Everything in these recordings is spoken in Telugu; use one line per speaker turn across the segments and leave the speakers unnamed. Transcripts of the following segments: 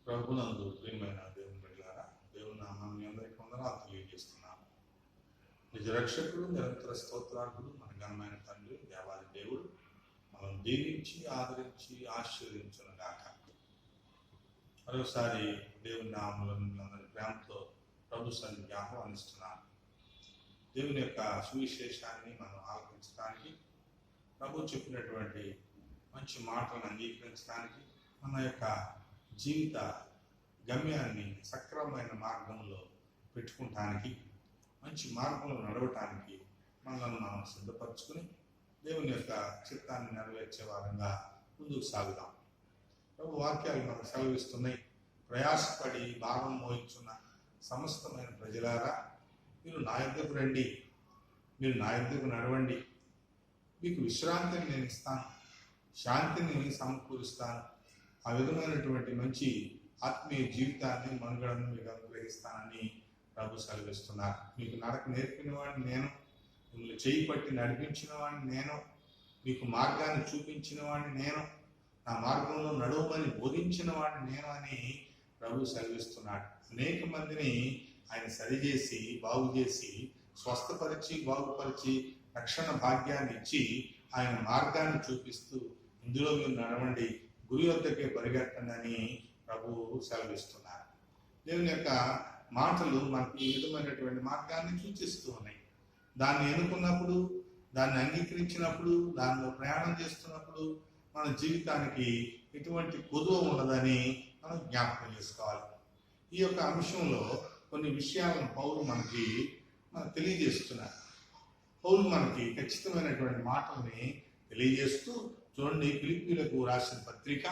ప్రభునందు ప్రియమైన దేవుని బిడ్డలారా, దేవుని నామాన్ని మీ అందరికీ వందనాలు తెలియజేస్తున్నాను. నిజ రక్షకుడు, నిరంతర స్తోత్రార్హుడు, మన ఘనమైన తండ్రి, దేవాది దేవుడు మనం దీవించి ఆదరించి ఆశీర్వదించును గాక. మరోసారి దేవుని నామములో మిమ్మల్ని ప్రేమతో ప్రభు సన్నిధికి ఆహ్వానిస్తున్నాను. దేవుని యొక్క సువిశేషాన్ని మనం ఆలోచించడానికి, ప్రభు చెప్పినటువంటి మంచి మాటలను అంగీకరించడానికి, మన యొక్క జీవిత గమ్యాన్ని సక్రమమైన మార్గంలో పెట్టుకుంటానికి, మంచి మార్గంలో నడవటానికి మనల్ని మనం సిద్ధపరచుకుని దేవుని యొక్క చిత్తాన్ని నెరవేర్చే వారంగా ముందుకు సాగుదాం. ప్రభు వాక్యాలు మనకు సెలవిస్తున్నాయి. ప్రయాసపడి భారం మోయించున్న సమస్తమైన ప్రజలారా, మీరు నా యొద్దకు రండి, మీరు నా యొద్దకు నడవండి, మీకు విశ్రాంతిని నేను ఇస్తాను, శాంతిని సమకూరుస్తాను, ఆ విధమైనటువంటి మంచి ఆత్మీయ జీవితాన్ని మనుగడను మీకు అనుగ్రహిస్తానని ప్రభు సెలవిస్తున్నారు. మీకు నడక నేర్పిన వాడిని నేను, మిమ్మల్ని చేయి పట్టి నడిపించిన వాడిని నేను, మీకు మార్గాన్ని చూపించిన వాడిని నేను, నా మార్గంలో నడవమని బోధించిన వాడిని నేను అని ప్రభు సెలవిస్తున్నాడు. అనేక మందిని ఆయన సరిచేసి, బాగు చేసి, స్వస్థపరిచి, బాగుపరిచి, రక్షణ భాగ్యాన్ని ఇచ్చి ఆయన మార్గాన్ని చూపిస్తూ, ఇందులో మీరు నడవండి, గురి వద్దకే పరిగెట్టండి అని ప్రభువు సెలవిస్తున్నారు. దేవుని యొక్క మాటలు మనకు ఈ విధమైనటువంటి మార్గాన్ని సూచిస్తూ ఉన్నాయి. దాన్ని ఎన్నుకున్నప్పుడు, దాన్ని అంగీకరించినప్పుడు, దానిలో ప్రయాణం చేస్తున్నప్పుడు మన జీవితానికి ఎటువంటి కొదువ ఉండదని మనం జ్ఞాపకం చేసుకోవాలి. ఈ యొక్క అంశంలో కొన్ని విషయాలను పౌలు మనకు తెలియజేస్తున్నారు. పౌలు మనకి ఖచ్చితమైనటువంటి మాటల్ని తెలియజేస్తూ, చూడండి, ఫిలిప్పీలకు రాసిన పత్రిక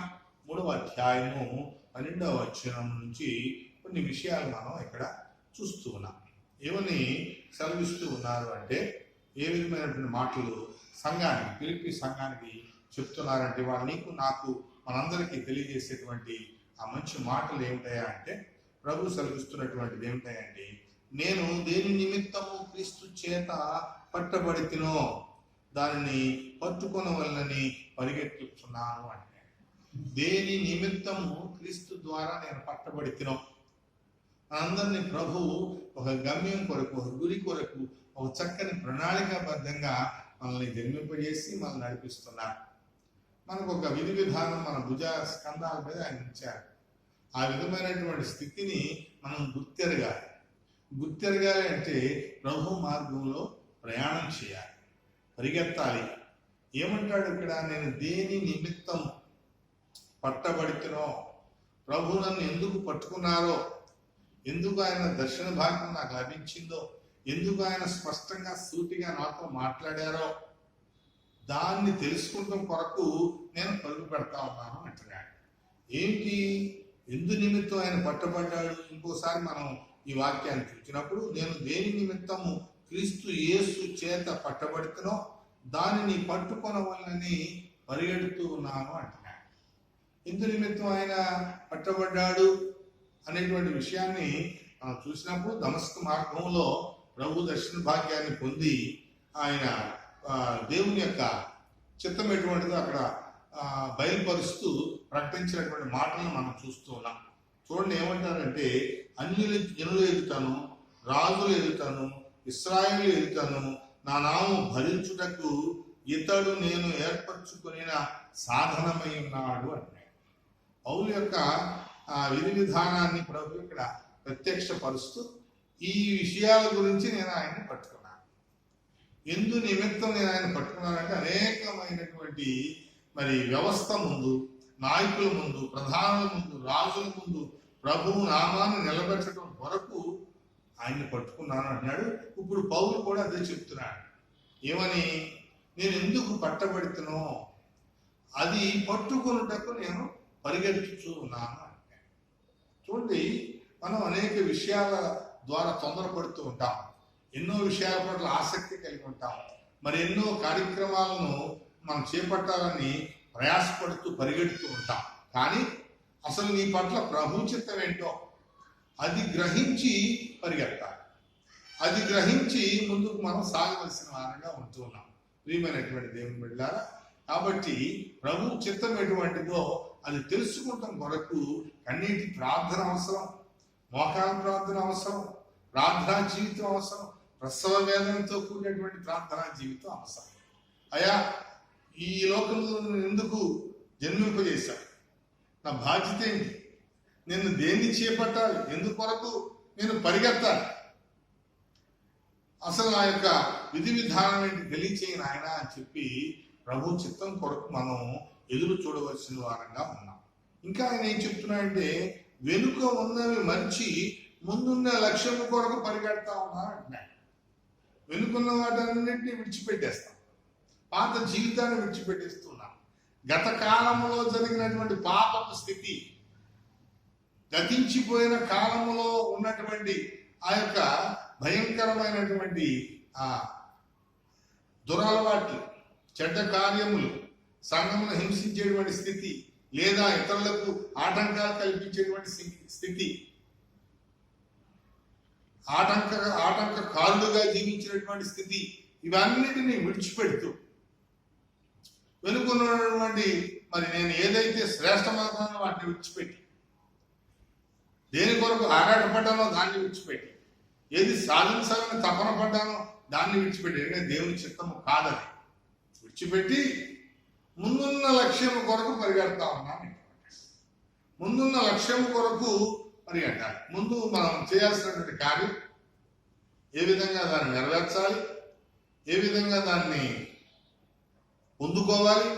3వ అధ్యాయము 12వ వచనం నుంచి కొన్ని విషయాలు మనం ఇక్కడ చూస్తూ ఉన్నాం. ఏమని సెలవిస్తూ ఉన్నారు అంటే, ఏ విధమైనటువంటి మాటలు సంఘానికి, ఫిలిప్పీ సంఘానికి చెప్తున్నారంటే, వాళ్ళు నీకు నాకు మనందరికీ తెలియజేసేటువంటి ఆ మంచి మాటలు ఏమిటాయా అంటే, ప్రభు సెలవిస్తున్నటువంటిది ఏమిటాయంటే, నేను దేని నిమిత్తము క్రీస్తు చేత పట్టబడితినో దానిని పట్టుకొనవలనని పరిగెత్తుతున్నాను అంటే, దేని నిమిత్తము క్రీస్తు ద్వారా నేను పట్టబడితినో, అందరినీ ప్రభు ఒక గమ్యం కొరకు, ఒక గురి కొరకు, ఒక చక్కని ప్రణాళికాబద్ధంగా మనల్ని జన్మింపజేసి మనల్ని నడిపిస్తున్నారు. మనకు ఒక విధి విధానం మన భుజ స్కంధాల మీద ఆయన ఇచ్చారు. ఆ విధమైనటువంటి స్థితిని మనం గుర్తెరగాలి. గుర్తెరగాలి అంటే ప్రభు మార్గంలో ప్రయాణం చేయాలి, పరిగెత్తాలి. ఏమంటాడు ఇక్కడ, నేను దేని నిమిత్తం పట్టబడితేనో, ప్రభు నన్ను ఎందుకు పట్టుకున్నారో, ఎందుకు ఆయన దర్శన భాగ్యం నాకు లభించిందో, ఎందుకు ఆయన స్పష్టంగా సూటిగా నాతో మాట్లాడారో, దాన్ని తెలుసుకుంటాం కొరకు నేను పరుగు పెడతా ఉన్నాను అంటున్నాడు. ఏంటి, ఎందు నిమిత్తం ఆయన పట్టబడ్డాడు? ఇంకోసారి మనం ఈ వాక్యాన్ని చూసినప్పుడు, నేను దేని నిమిత్తము క్రీస్తు యేసు చేత పట్టబడితేనో దానిని పట్టుకొనవలనని పరిగెడుతూ ఉన్నాను అంటున్నాడు. ఎందు నిమిత్తం ఆయన పట్టబడ్డాడు అనేటువంటి విషయాన్ని మనం చూసినప్పుడు, దమస్కు మార్గంలో ప్రభు దర్శన భాగ్యాన్ని పొంది ఆయన దేవుని యొక్క చిత్తం ఎటువంటిదో అక్కడ బయలుపరుస్తూ ప్రకటించినటువంటి మాటలను మనం చూస్తూ ఉన్నాం. చూడండి, ఏమంటారంటే, అన్యుల జనులు ఎదుగుతాను, రాజులు ఎదుగుతాను, ఇశ్రాయేలు ఎదుగుతాను, నా నామం భరించుటకు ఇతడు నేను ఏర్పరచుకున్న సాధనమై ఉన్నాడు అన్నాడు. పౌలు యొక్క విధి విధానాన్ని ప్రభు ఇక్కడ ప్రత్యక్షపరుస్తూ, ఈ విషయాల గురించి నేను ఆయన్ని పట్టుకున్నాను. ఎందు నిమిత్తం నేను ఆయన పట్టుకున్నానంటే, అనేకమైనటువంటి వ్యవస్థ ముందు, నాయకుల ముందు, ప్రధానుల ముందు, రాజుల ముందు ప్రభువు నామాన్ని నిలబెట్టడం కొరకు ఆయన్ని పట్టుకున్నాను అంటున్నాడు. ఇప్పుడు పౌలు కూడా అదే చెప్తున్నాడు. ఏమని, నేను ఎందుకు పట్టబడితేనో అది పట్టుకొనుటకు నేను పరిగెత్తుచూ ఉన్నాను అంటే. చూడండి, మనం అనేక విషయాల ద్వారా తొందరపడుతూ ఉంటాం, ఎన్నో విషయాల పట్ల ఆసక్తి కలిగి ఉంటాం, మరి ఎన్నో కార్యక్రమాలను మనం చేపట్టాలని ప్రయాసపడుతూ పరిగెడుతూ ఉంటాం. కానీ అసలు నీ పట్ల ప్రభు చిత్తం ఏంటో అది గ్రహించి పరిగెత్తాలి. అది గ్రహించి ముందుకు మనం సాగవలసిన వారంగా ఉంటూ ఉన్నాం. ప్రియమైనటువంటి దేవుని బిడ్డలారా, కాబట్టి ప్రభు చిత్తం ఎటువంటిదో అది తెలుసుకుంటాం కొరకు కన్నీటి ప్రార్థన అవసరం, మోకాల ప్రార్థన అవసరం, ప్రార్థనా జీవితం అవసరం, ప్రసవ వేదనతో కూడినటువంటి ప్రార్థనా జీవితం అవసరం. అయా, ఈ లోకంలో ఎందుకు జన్మింపజేశాను? నా బాధ్యత ఏంటి? నేను దేన్ని చేపట్టాలి? ఎందుకొరకు నేను పరిగెత్తాలి? అసలు నా యొక్క విధి విధానం ఏంటి తెలియచేయను ఆయన అని చెప్పి ప్రభు చిత్తం కొరకు మనం ఎదురు చూడవలసిన వారంగా ఉన్నాం. ఇంకా ఆయన ఏం చెప్తున్నాడంటే, వెనుక ఉన్నవి మర్చి ముందున్న లక్ష్యం కొరకు పరిగెడతా ఉన్నారు అంటున్నాడు. వెనుకున్న వాటన్నింటినీ విడిచిపెట్టేస్తాం, పాత జీవితాన్ని విడిచిపెట్టేస్తున్నాం. గత కాలంలో జరిగినటువంటి పాపపు స్థితి, గతించిపోయిన కాలంలో ఉన్నటువంటి ఆ యొక్క భయంకరమైనటువంటి ఆ దురలవాట్లు, చెడ్డ కార్యములు, సంఘమును హింసించేటువంటి స్థితి, లేదా ఇతరులకు ఆటంకాలు కల్పించేటువంటి స్థితి, ఆటంకకారులుగా జీవించినటువంటి స్థితి, ఇవన్నిటినీ విడిచిపెడుతూ వెనుకున్నటువంటి మరి నేను ఏదైతే శ్రేష్టమవుతానో వాటిని విడిచిపెట్టి, దేని కొరకు ఆరాటపడ్డానో దాన్ని విడిచిపెట్టి, ఏది సాధించాలని తపన పడ్డానో దాన్ని విడిచిపెట్టి, ఎందుకంటే దేవుని చిత్తము కాదని విడిచిపెట్టి ముందున్న లక్ష్యం కొరకు పరిగెడతా ఉన్నాను. ముందున్న లక్ష్యం కొరకు పరిగెట్టాలి. ముందు మనం చేయాల్సినటువంటి కార్యం, ఏ విధంగా దాన్ని నెరవేర్చాలి, ఏ విధంగా దాన్ని పొందుకోవాలి,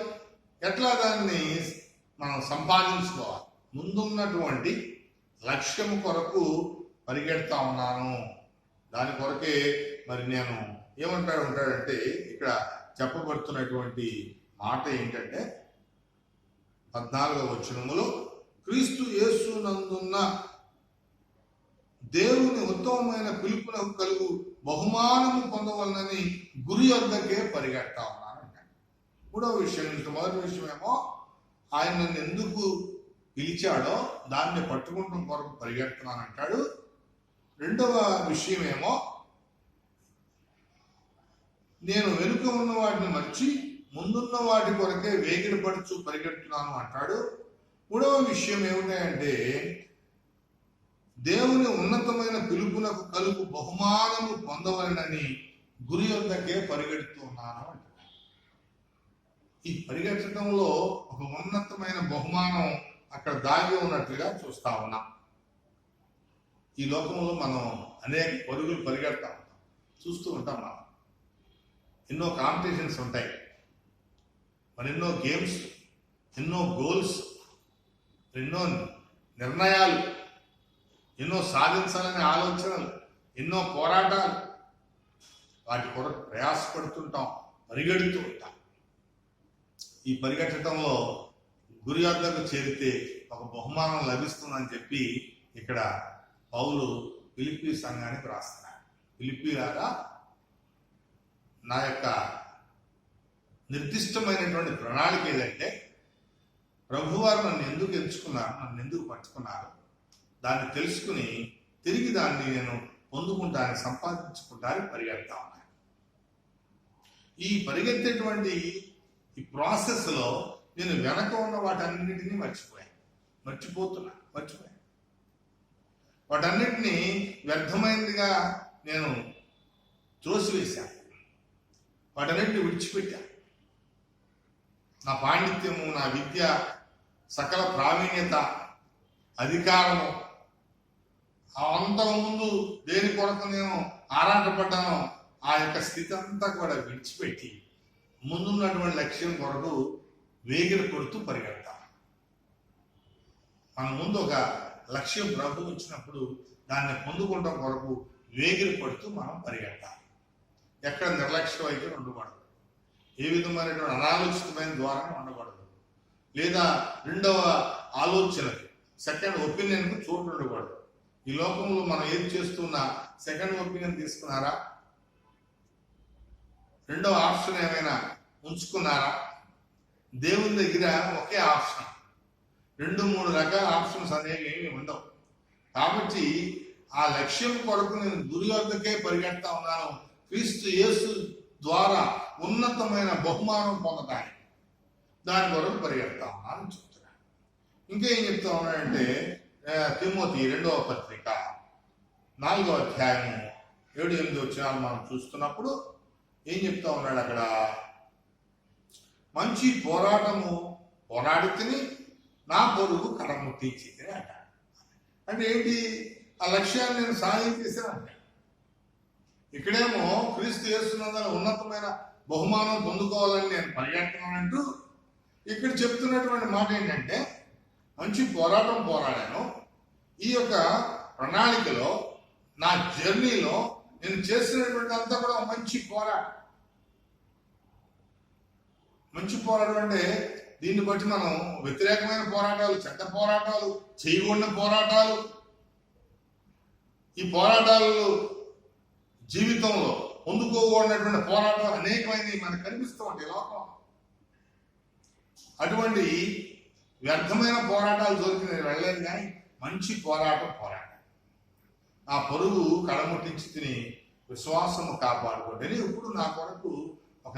ఎట్లా దాన్ని మనం సంపాదించుకోవాలి. ముందున్నటువంటి లక్ష్యం కొరకు పరిగెడతా ఉన్నాను. దాని కొరకే మరి నేను ఉంటాడంటే ఇక్కడ చెప్పబడుతున్నటువంటి మాట ఏంటంటే 14వ వచనములో, క్రీస్తు యేసు నందున్న దేవుని ఉత్తమమైన పిలుపునకు కలుగు బహుమానము పొందవలనని గురి వద్దకే పరిగెడతా ఉన్నాను అంటాడు. మూడవ విషయం, మొదటి విషయం ఏమో ఆయన నన్ను ఎందుకు పిలిచాడో దాన్ని పట్టుకుంటాం కొరకు పరిగెడుతున్నాను అంటాడు. రెండవ విషయం ఏమో నేను వెనుక ఉన్న వాటిని మర్చి ముందున్న వాటి కొరకే వేగిర పడుచు పరిగెడుతున్నాను అంటాడు. మూడవ విషయం ఏమిటంటే దేవుని ఉన్నతమైన పిలుపునకు కలుగు బహుమానము పొందవలనని గురి వద్దకే పరిగెడుతున్నాను అంటాడు. ఈ పరిగెత్తడంలో ఒక ఉన్నతమైన బహుమానం అక్కడ దాగి ఉన్నట్లుగా చూస్తా ఉన్నాం. ఈ లోకంలో మనం అనేక పరుగులు పరిగెడతా ఉంటాం, చూస్తూ ఉంటాం. మనం ఎన్నో కాంపిటీషన్స్ ఉంటాయి, మరెన్నో గేమ్స్, ఎన్నో గోల్స్, ఎన్నో నిర్ణయాలు, ఎన్నో సాధించాలనే ఆలోచనలు, ఎన్నో పోరాటాలు, వాటి కొరకు ప్రయాసపడుతుంటాం, పరిగెడుతూ ఉంటాం. ఈ పరిగెట్టడంలో గురి వద్దకు చేరితే ఒక బహుమానం లభిస్తుందని చెప్పి ఇక్కడ పౌలు ఫిలిప్పీ సంఘానికి రాస్తున్నాడు. ఫిలిప్పీలారా, నా యొక్క నిర్దిష్టమైనటువంటి ప్రణాళిక ఏదంటే, ప్రభువారు నన్ను ఎందుకు ఎంచుకున్నారు, నన్ను ఎందుకు పట్టుకున్నారు, దాన్ని తెలుసుకుని తిరిగి దాన్ని నేను పొందుకుంటానికి, సంపాదించుకుంటానికి పరిగెడతా ఉన్నాను. ఈ పరిగెత్తేటువంటి ఈ ప్రాసెస్లో నేను వెనక ఉన్న వాటన్నిటినీ మర్చిపోయాను. వాటన్నిటినీ వ్యర్థమైనదిగా నేను త్రోసివేశాను, వాటన్నిటిని విడిచిపెట్టాను. నా పాండిత్యము, నా విద్య, సకల ప్రావీణ్యత, అధికారము, అంతకుముందు దేని కొరకు నేను ఆరాటపడ్డానో ఆ యొక్క స్థితి అంతా కూడా విడిచిపెట్టి ముందున్నటువంటి లక్ష్యం కొరకు వేగిర కొడుతూ పరిగెడతాం. మన ముందు ఒక లక్ష్యం ప్రభు ఇచ్చినప్పుడు దాన్ని పొందుకోవడం కొరకు వేగిర పడుతూ మనం పరిగెడతాం. ఎక్కడ నిర్లక్ష్యం అయితే ఉండకూడదు, ఏ విధమైనటువంటి అనాలోచితమైన ద్వారానే ఉండకూడదు, లేదా రెండవ ఆలోచనకి, సెకండ్ ఒపీనియన్కు చోటు ఉండకూడదు. ఈ లోకంలో మనం ఏది చేస్తున్నా సెకండ్ ఒపీనియన్ తీసుకున్నారా, రెండవ ఆప్షన్ ఏమైనా ఉంచుకున్నారా? దేవుని దగ్గర ఒకే ఆప్షన్, 2-3 రకాల ఆప్షన్స్ అనేవి ఏమి ఉండవు. కాబట్టి ఆ లక్ష్యం కొరకు నేను గురి వద్దకే పరిగెడతా ఉన్నాను, క్రీస్తు యేసు ద్వారా ఉన్నతమైన బహుమానం పొందటానికి దాని కొరకు పరిగెడతా ఉన్నాను చెప్తున్నాను. ఇంకేం చెప్తా ఉన్నాడంటే తిమోతి 2వ పత్రిక 4వ అధ్యాయము 7-8 వచనాలు మనం చూస్తున్నప్పుడు ఏం చెప్తా ఉన్నాడు అక్కడ? మంచి పోరాటము పోరాడితిని, నా పొరుగు కడముట్టించింది అంట. అంటే ఏంటి? ఆ లక్ష్యాన్ని నేను సాధించేసాను అంట. ఇక్కడేమో క్రీస్తు యేసునందు ఉన్నతమైన బహుమానం పొందుకోవాలని నేను పరిగెడుతున్నానంటూ ఇక్కడ చెప్తున్నటువంటి మాట ఏంటంటే, మంచి పోరాటం పోరాడాను. ఈ యొక్క ప్రణాళికలో, నా జర్నీలో నేను చేసినటువంటి అంతా కూడా మంచి పోరాటం. మంచి పోరాటం అంటే దీన్ని బట్టి మనం వ్యతిరేకమైన పోరాటాలు, చెడ్డ పోరాటాలు, చేయకూడని పోరాటాలు, ఈ పోరాటాలు జీవితంలో పొందుకోకూడనటువంటి పోరాటాలు అనేకమైనవి మనకు కనిపిస్తూ ఉంటాయి లోకం. అటువంటి వ్యర్థమైన పోరాటాలు జోలికి నేను వెళ్ళలేదు, కానీ మంచి పోరాటం పోరాటం. ఆ పొరుగు కడముట్టించి తిని విశ్వాసము కాపాడుకోండి. ఇప్పుడు నా కొరకు ఒక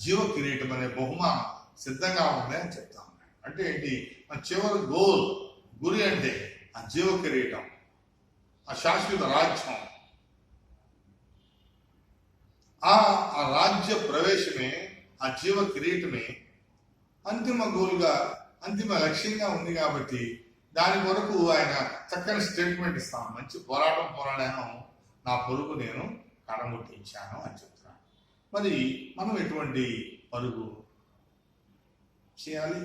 జీవ కిరీటం అనే బహుమానం సిద్ధంగా ఉంది అని చెప్తా ఉన్నాడు. అంటే ఏంటి? ఆ చివరి గురి అంటే ఆ జీవ కిరీటం, ఆ శాశ్వత రాజ్యం, ఆ రాజ్య ప్రవేశమే, ఆ జీవ కిరీటమే అంతిమ గోల్గా, అంతిమ లక్ష్యంగా ఉంది. కాబట్టి దాని కొరకు ఆయన చక్కని స్టేట్మెంట్ ఇస్తాను. మంచి పోరాటం పోరాడాను, నా పొరుగు నేను కడముట్టించాను అని చెప్తున్నాను. మరి మనం ఎటువంటి పరుగు చేయాలి?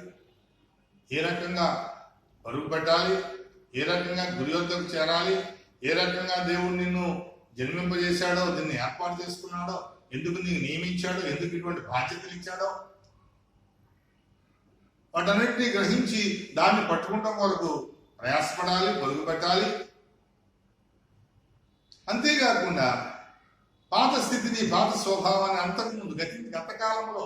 ఏ రకంగా పరుగు పెట్టాలి? ఏ రకంగా గురి వద్దకు చేరాలి? ఏ రకంగా దేవుడు నిన్ను జన్మింపజేశాడో, దీన్ని ఏర్పాటు చేసుకున్నాడో, ఎందుకు నీకు నియమించాడో, ఎందుకు ఇటువంటి బాధ్యతలు ఇచ్చాడో, వాటన్నిటినీ గ్రహించి దాన్ని పట్టుకుంటాం వరకు ప్రయాసపడాలి, పరుగు పెట్టాలి. అంతేకాకుండా పాత స్థితిని, పాత స్వభావాన్ని అంతకుముందు గత కాలంలో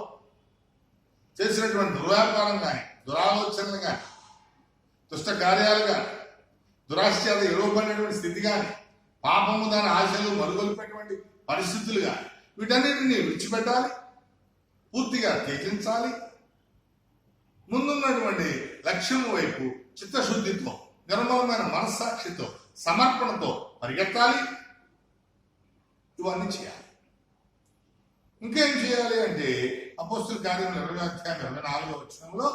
చేసినటువంటి దుర్వ్యాపారం కానీ, దురాలోచనలు కానీ, దుష్ట కార్యాలు కానీ, దురాశ్చర్య ఇవ్వబడినటువంటి స్థితి కానీ, పాపము దాని ఆశలు మరుగొల్పేటువంటి పరిస్థితులు కానీ, వీటన్నిటిని విడిచిపెట్టాలి, పూర్తిగా త్యజించాలి. ముందున్నటువంటి లక్ష్యం వైపు చిత్తశుద్ధితో, నిర్మలమైన మనస్సాక్షితో, సమర్పణతో పరిగెత్తాలి. ఇవన్నీ చేయాలి. ఇంకేం చేయాలి అంటే అపోస్తలుల కార్యములు 20వ అధ్యాయం 24వ వచనంలో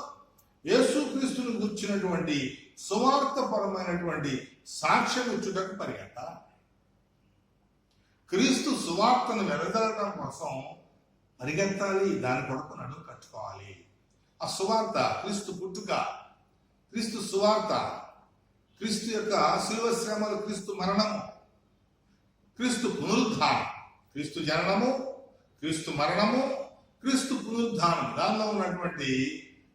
యేసుక్రీస్తును గుర్చినటువంటి సువార్తపరమైనటువంటి సాక్ష్యం ఇచ్చుటకు పరిగెత్తాలి. క్రీస్తు సువార్తను వెదజల్లడం కోసం పరిగెత్తాలి. దాని కొరకు నడుము కట్టుకోవాలి. ఆ సువార్త క్రీస్తు పుట్టుక, క్రీస్తు సువార్త, క్రీస్తు యొక్క శిలువ శ్రమలు, క్రీస్తు మరణము, క్రీస్తు పునరుద్ధానం, క్రీస్తు జననము, క్రీస్తు మరణము, క్రీస్తు పునరుద్ధానం, దానిలో ఉన్నటువంటి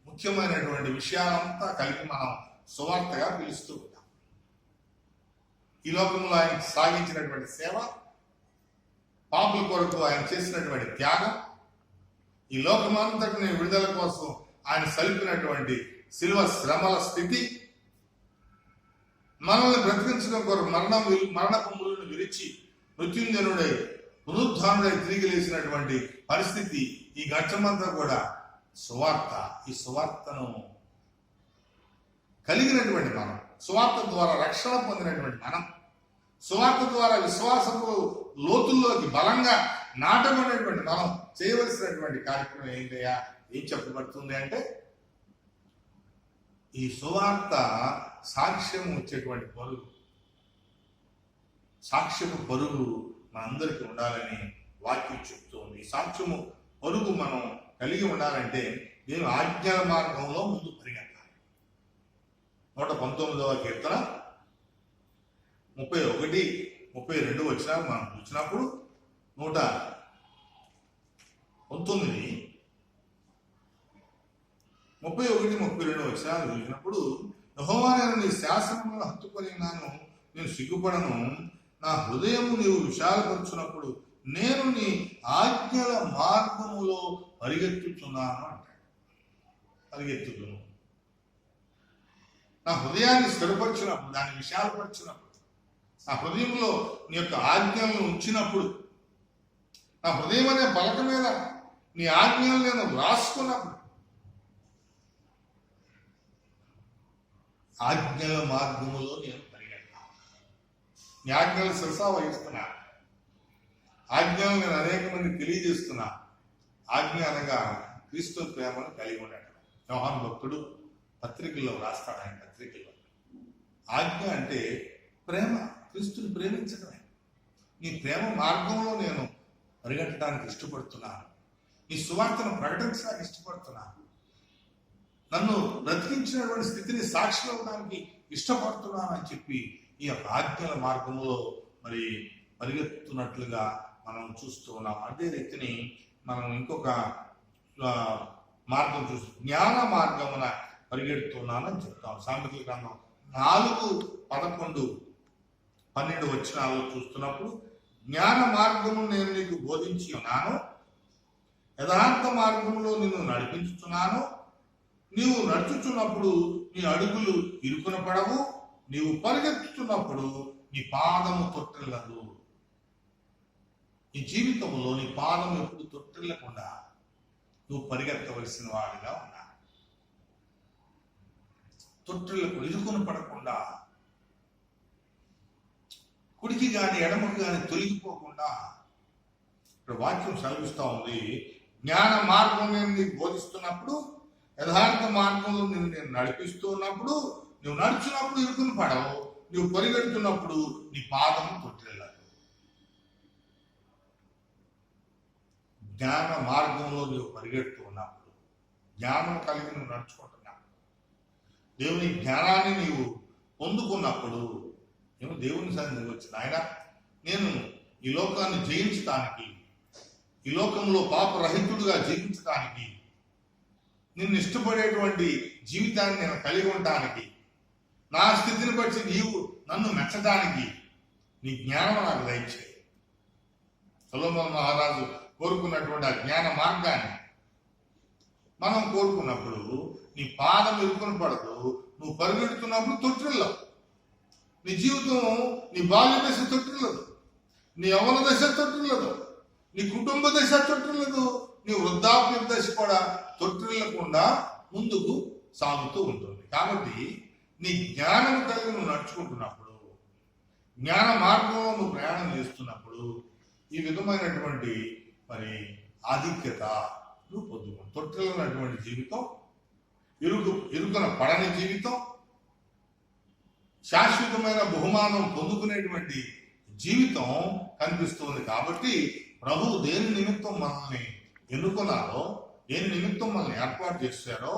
ముఖ్యమైనటువంటి విషయాలంతా కలిపి మనం సువార్తగా పిలుస్తూ ఉంటాం. ఈ లోకంలో ఆయన సాగించినటువంటి సేవ, పాపుల కొరకు ఆయన చేసినటువంటి త్యాగం, ఈ లోకమంతటిని విడుదల కోసం ఆయన సలిపినటువంటి శిలువ శ్రమల స్థితి, మనల్ని బ్రతికించడం కొరకు మరణపు ముళ్ళను విరిచి మృత్యుంజనుడై పునరుద్ధానుడై తిరిగి లేచినటువంటి పరిస్థితి, ఈ ఘట్టమంతా కూడా సువార్త. ఈ సువార్తను కలిగినటువంటి మనం, సువార్త ద్వారా రక్షణ పొందినటువంటి మనం, సువార్త ద్వారా విశ్వాసపు లోతుల్లోకి బలంగా నాటబడినటువంటి మనం చేయవలసినటువంటి కార్యక్రమం ఏంటయ్యా? ఏం చెప్పబడుతుంది అంటే, ఈ సువార్త సాక్ష్యం వచ్చేటువంటి పరుగు, సాక్ష్యము పరుగు మనందరికీ ఉండాలని వాక్యం చెప్తుంది. ఈ సాక్ష్యము పరుగు మనం కలిగి ఉండాలంటే నేను ఆజ్ఞల మార్గంలో ముందు పరిగెత్తాలి. 119వ కీర్తన 31, 32 వచ్చినా మనం చూసినప్పుడు 119, 31, 32 వచ్చినా చూసినప్పుడు, యెహోవా నేను నీ శాసనములను హత్తుకొని ఉన్నాను, నేను సిగ్గుపడను, నా హృదయము నీవు విశాలపరుచున్నప్పుడు నేను నీ ఆజ్ఞల మార్గములో పరిగెత్తుతున్నాను అంటాడు. పరిగెత్తుతును. నా హృదయాన్ని స్థిరపరిచినప్పుడు, దాన్ని విశాలపరిచినప్పుడు, నా హృదయంలో నీ యొక్క ఆజ్ఞలను ఉంచినప్పుడు, నా హృదయం అనే పలక మీద నీ ఆజ్ఞలు నేను రాసుకున్నప్పుడు, ఆజ్ఞల మార్గములో నేను పరిగెడతాను. నీ ఆజ్ఞలు శిరసా వహిస్తున్నా. ఆజ్ఞలు నేను అనేక మంది తెలియజేస్తున్నా. ఆజ్ఞ అనగా క్రీస్తు ప్రేమను కలిగి ఉండటం. యోహాను భక్తుడు పత్రికల్లో రాస్తాడు. ఆయన పత్రికల్లో ఆజ్ఞ అంటే ప్రేమ, క్రీస్తుని ప్రేమించడమే. నీ ప్రేమ మార్గంలో నేను పరిగెట్టడానికి ఇష్టపడుతున్నాను. నీ సువార్తను ప్రకటించడానికి ఇష్టపడుతున్నాను. నన్ను బ్రతికించినటువంటి స్థితిని సాక్షి అవ్వడానికి ఇష్టపడుతున్నాను అని చెప్పి ఈ యొక్క ఆజ్ఞల మార్గంలో మరి పరిగెత్తున్నట్లుగా మనం చూస్తూ ఉన్నాం. అదే రీతిని మనం ఇంకొక మార్గం చూస్తూ జ్ఞాన మార్గమున పరిగెడుతున్నానని చెప్తాం. సామెతల గ్రంథం 4:11-12 వచనాల్లో చూస్తున్నప్పుడు జ్ఞాన మార్గము నేను నీకు బోధించి ఉన్నాను, యథార్థ మార్గంలో నిన్ను నడిపించుతున్నాను. నీవు నడుచుచున్నప్పుడు నీ అడుగులు ఇరుకున పడవు, నీవు పరిగెత్తుతున్నప్పుడు నీ పాదము తొట్టిల్లదు. నీ జీవితంలో నీ పాదం ఎప్పుడు తొట్టిల్లకుండా నువ్వు పరిగెత్తవలసిన వాడిగా ఉన్నా. తొట్టిల్లకు ఇరుకున పడకుండా, కుడికి కానీ ఎడమకు కానీ తొలగిపోకుండా ఇక్కడ వాక్యం సెలవిస్తూ ఉంది. జ్ఞాన మార్గం నేను నీకు బోధిస్తున్నప్పుడు, యథార్థ మార్గంలో నేను నడిపిస్తూ ఉన్నప్పుడు, నువ్వు నడుచున్నప్పుడు ఇరుకుని పడవు, నువ్వు పరిగెడుతున్నప్పుడు నీ పాదము తొట్టిల్లదు. జ్ఞాన మార్గంలో నువ్వు పరిగెడుతూ ఉన్నప్పుడు, జ్ఞానం కలిగి నువ్వు నడుచుకుంటున్నావు, దేవుని జ్ఞానాన్ని నీవు పొందుకున్నప్పుడు, ఏమో దేవుని సన్నిధికి వచ్చిన ఆయన నేను ఈ లోకాన్ని జయించడానికి, ఈ లోకంలో పాపరహితుడుగా జీవించడానికి, నిన్ను ఇష్టపడేటువంటి జీవితాన్ని నేను కలిగి ఉండటానికి, నా స్థితిని బట్టి నీవు నన్ను మెచ్చడానికి నీ జ్ఞానం నాకు దయచేయి. సొలొమోను మహారాజు కోరుకున్నటువంటి ఆ జ్ఞాన మార్గాన్ని మనం కోరుకున్నప్పుడు నీ పాదం ఇరుకుని పడదు, నువ్వు పరిగెడుతున్నప్పుడు తొట్టిల్లవు. నీ జీవితం, నీ బాల్య దశ తొట్టిల్లదు, నీ యవ్వన దశ తొట్టిల్లదు, నీ కుటుంబ దశ తొట్టిల్లదు, నీ వృద్ధాప్య దశ కూడా తొట్టిల్లకుండా ముందుకు సాగుతూ ఉంటుంది. కాబట్టి నీ జ్ఞానం కలిగి నువ్వు నడుచుకుంటున్నప్పుడు, జ్ఞాన మార్గంలో నువ్వు ప్రయాణం చేస్తున్నప్పుడు ఈ విధమైనటువంటి మరి ఆధిక్యత నువ్వు పొందుకుంటావు. తొట్టిల్లనటువంటి జీవితం, ఇరుకున పడని జీవితం, శాశ్వతమైన బహుమానం పొందుకునేటువంటి జీవితం కనిపిస్తుంది. కాబట్టి ప్రభువు దేని నిమిత్తం మనల్ని ఎన్నుకున్నారో, దేని నిమిత్తం మనల్ని ఏర్పాటు చేశారో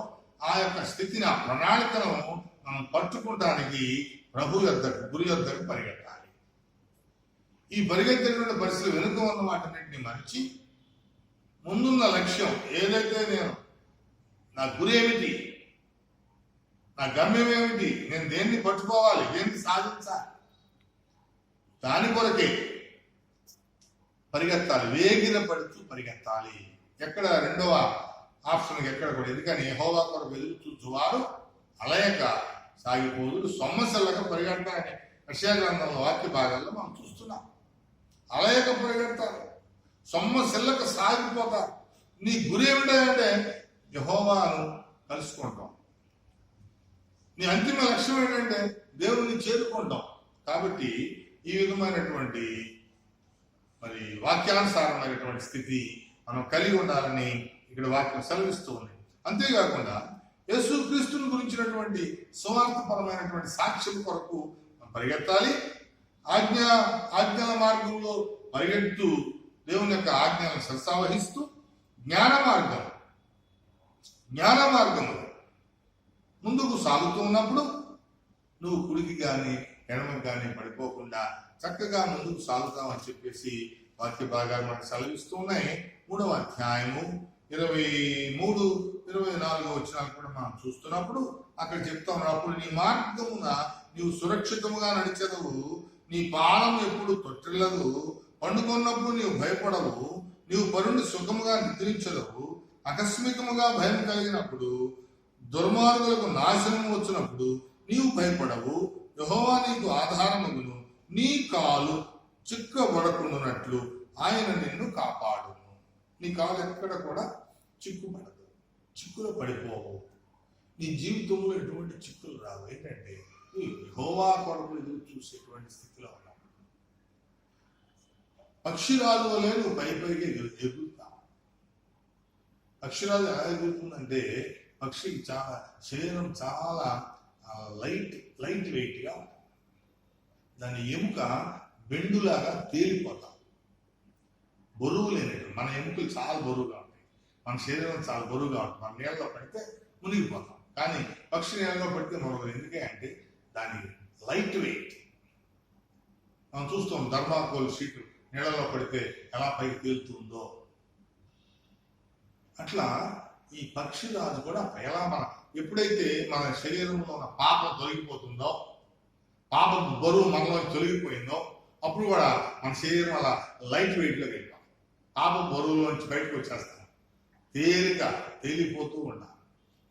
ఆ యొక్క స్థితిని, ఆ ప్రణాళికను మనం పట్టుకోవడానికి ప్రభు యొద్దకు, గురి యొద్దకు పరిగెత్తాలి. ఈ పరిగెత్తేటువంటి పరిస్థితులు వెనుక ఉన్న వాటిన్నింటినీ మరిచి ముందున్న లక్ష్యం ఏదైతే, నేను నా గురి ఏమిటి, నా గమ్యం ఏమిటి, నేను దేన్ని పట్టుకోవాలి, దేన్ని సాధించాలి, దాని కొరకే పరిగెత్తాలి. వేగిర పడుతూ పరిగెత్తాలి. ఎక్కడ రెండవ ఆప్షన్ ఎక్కడ కూడా, ఎందుకని యెహోవా కొరకు ఎదురు చూచువారు అలయక సాగిపోదురు, సొమ్మసెల్లక పరిగెడతారని యెషయా గ్రంథంలో వాక్య భాగాల్లో మనం చూస్తున్నాం. అలయక పరిగెడతారు, సొమ్మసెల్లక సాగిపోతారు. నీ గురి ఏమిటంటే యెహోవాను కలుసుకుంటాం. నీ అంతిమ లక్ష్యం ఏంటంటే దేవుని చేరుకుంటాం. కాబట్టి ఈ విధమైనటువంటి మరి వాక్యానుసారమైనటువంటి స్థితి మనం కలిగి ఉండాలని ఇక్కడ వాక్యం సెలవిస్తూ ఉంది. అంతేకాకుండా యేసుక్రీస్తుని గురించినటువంటి సువార్తపరమైనటువంటి సాక్ష్యం కొరకు మనం పరిగెత్తాలి. ఆజ్ఞల మార్గంలో పరిగెడుతూ దేవుని యొక్క ఆజ్ఞలను శిరసావహిస్తూ జ్ఞాన మార్గంలో ముందుకు సాగుతూ ఉన్నప్పుడు నువ్వు కుడికి కానీ ఎడమకి కానీ పడిపోకుండా చక్కగా ముందుకు సాగుతామని చెప్పేసి వాక్య భాగాలు మనకు సెలవిస్తూ ఉన్నాయి. 3వ అధ్యాయము 23-24 వచనాలు కూడా మనం చూస్తున్నప్పుడు అక్కడ చెప్తా ఉన్నారు. అప్పుడు నీ మార్గమున నీవు సురక్షితముగా నడిచెదవు, నీ పాదం ఎప్పుడు తొట్టిల్లదు, పండుకున్నప్పుడు నీవు భయపడవు, నీవు పరుని సుఖముగా నిద్రించదవు. ఆకస్మికముగా భయం కలిగినప్పుడు, దుర్మార్గులకు నాశనం వచ్చినప్పుడు నీవు భయపడవు. యెహోవా నీకు ఆధారమగును, నీ కాలు చిక్కబడకుండానట్లు ఆయన నిన్ను కాపాడును. నీ కాలు ఎక్కడ కూడా చిక్కుపడదు, చిక్కులో పడిపోవు. నీ జీవితంలో ఎటువంటి చిక్కులు రావు. ఏంటంటే యెహోవా కొరకు ఎదురు చూసేటువంటి స్థితిలో ఉన్నావు. పక్షిరాజు వలె నువ్వు పైకి ఎగురుతావు. పక్షిరాజు ఎలా ఎగురుతుందంటే పక్షికి చాలా శరీరం చాలా లైట్ వెయిట్గా ఉంటుంది. దాని ఎముక బెండులాగా తేలిపోతాం. బరువు లేనట్టు మన ఎముకలు చాలా బరువుగా ఉంటాయి, మన శరీరం చాలా బరువుగా ఉంటుంది. మన నీళ్ళలో పడితే మునిగిపోతాం. కానీ పక్షి నీళ్ళలో పడితే మరొకరు. ఎందుకంటే దాని లైట్ వెయిట్. మనం చూస్తాం ధర్మాకోల్ షీట్ నీళ్ళలో పడితే ఎలా పైకి తేలుతుందో అట్లా ఈ పక్షిరాజు కూడా ఎలా ఎప్పుడైతే మన శరీరంలో ఉన్న పాపం తొలగిపోతుందో, పాపం బరువు మనలో తొలగిపోయిందో అప్పుడు కూడా మన శరీరం అలా లైట్ వెయిట్లో వెళ్ళిపోతాం. పాపం బరువులోంచి బయటకు వచ్చేస్తాం. తేలిపోతూ ఉండాలి.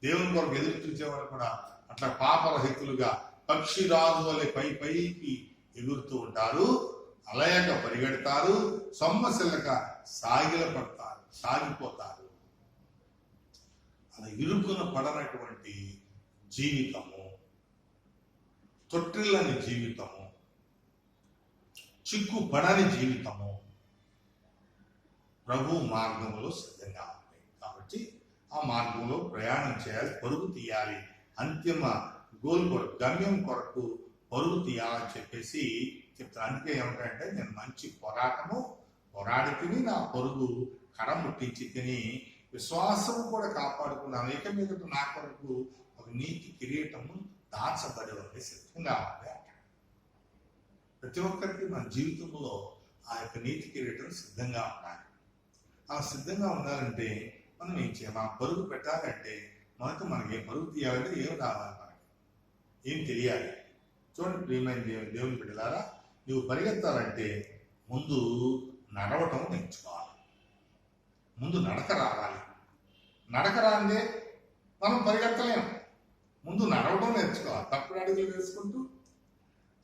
దేవుని కొరకు ఎదురు చూసేవారు కూడా అట్లా పాపరహితులుగా పక్షిరాజు వలె పైకి ఎగురుతూ ఉంటారు. అలయక పరిగెడతారు, సొమ్మసిల్లక సాగిపోతారు. అలా ఇరుకున పడనటువంటి జీవితము, తొట్టిల్లని జీవితము, చిక్కు పడని జీవితము ప్రభు మార్గంలో సిద్ధంగా ఉంది. కాబట్టి ఆ మార్గంలో ప్రయాణం చేయాలి, పరుగు తీయాలి. అంతిమ గోల్ కొరకు, గమ్యం కొరకు పరుగు తీయాలని చెప్పేసి చెప్తాను. అందుకే ఏమిటంటే నేను మంచి పోరాడి తిని నా పరుగు కడముట్టించి తిని విశ్వాసము కూడా కాపాడుకున్నాను. ఇక మీద నా కొరకు ఒక నీతి కిరీటము దాచబడి ఉంది, సిద్ధంగా ఉంది. ప్రతి ఒక్కరికి మన జీవితంలో ఆ యొక్క నీతి కిరీటం సిద్ధంగా ఉండాలి. అలా సిద్ధంగా ఉండాలంటే మనం ఏం చేయాలి? మనం పరుగు పెట్టాలంటే మొదట మనకి పరుగు తీయాలంటే ఏం రావాలి? మనకి ఏం తెలియాలి? చూడండి ప్రియమైన దేవుని బిడ్డలారా, నువ్వు పరిగెత్తాలంటే ముందు నడవటం నేర్చుకోవాలి. ముందు నడక రావాలి. నడక రాందే మనం పరిగెత్తలేము. ముందు నడవటం నేర్చుకోవాలి. తప్పుడు అడుగులు వేసుకుంటూ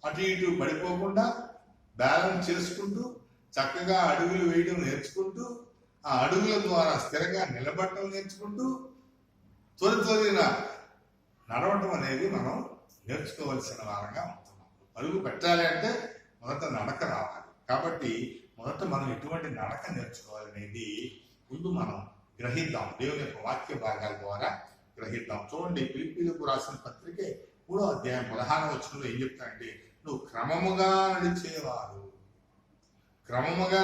అటు ఇటు పడిపోకుండా బ్యాలెన్స్ చేసుకుంటూ చక్కగా అడుగులు వేయడం నేర్చుకుంటూ ఆ అడుగుల ద్వారా స్థిరంగా నిలబడటం నేర్చుకుంటూ త్వరిన నడవటం అనేది మనం నేర్చుకోవలసిన వారంగా ఉంటున్నాం. పరుగు పెట్టాలి అంటే మొదట నడక రావాలి. కాబట్టి మొదట మనం ఎటువంటి నడక నేర్చుకోవాలనేది ముందు మనం గ్రహిద్దాం. దేవుని యొక్క వాక్య భాగాల ద్వారా గ్రహిద్దాం. చూడండి, ఫిలిప్పీయులకు రాసిన పత్రికే 3వ అధ్యాయం 16వ వచనంలో ఏం చెప్తానంటే, నువ్వు క్రమముగా నడిచేవారిని క్రమముగా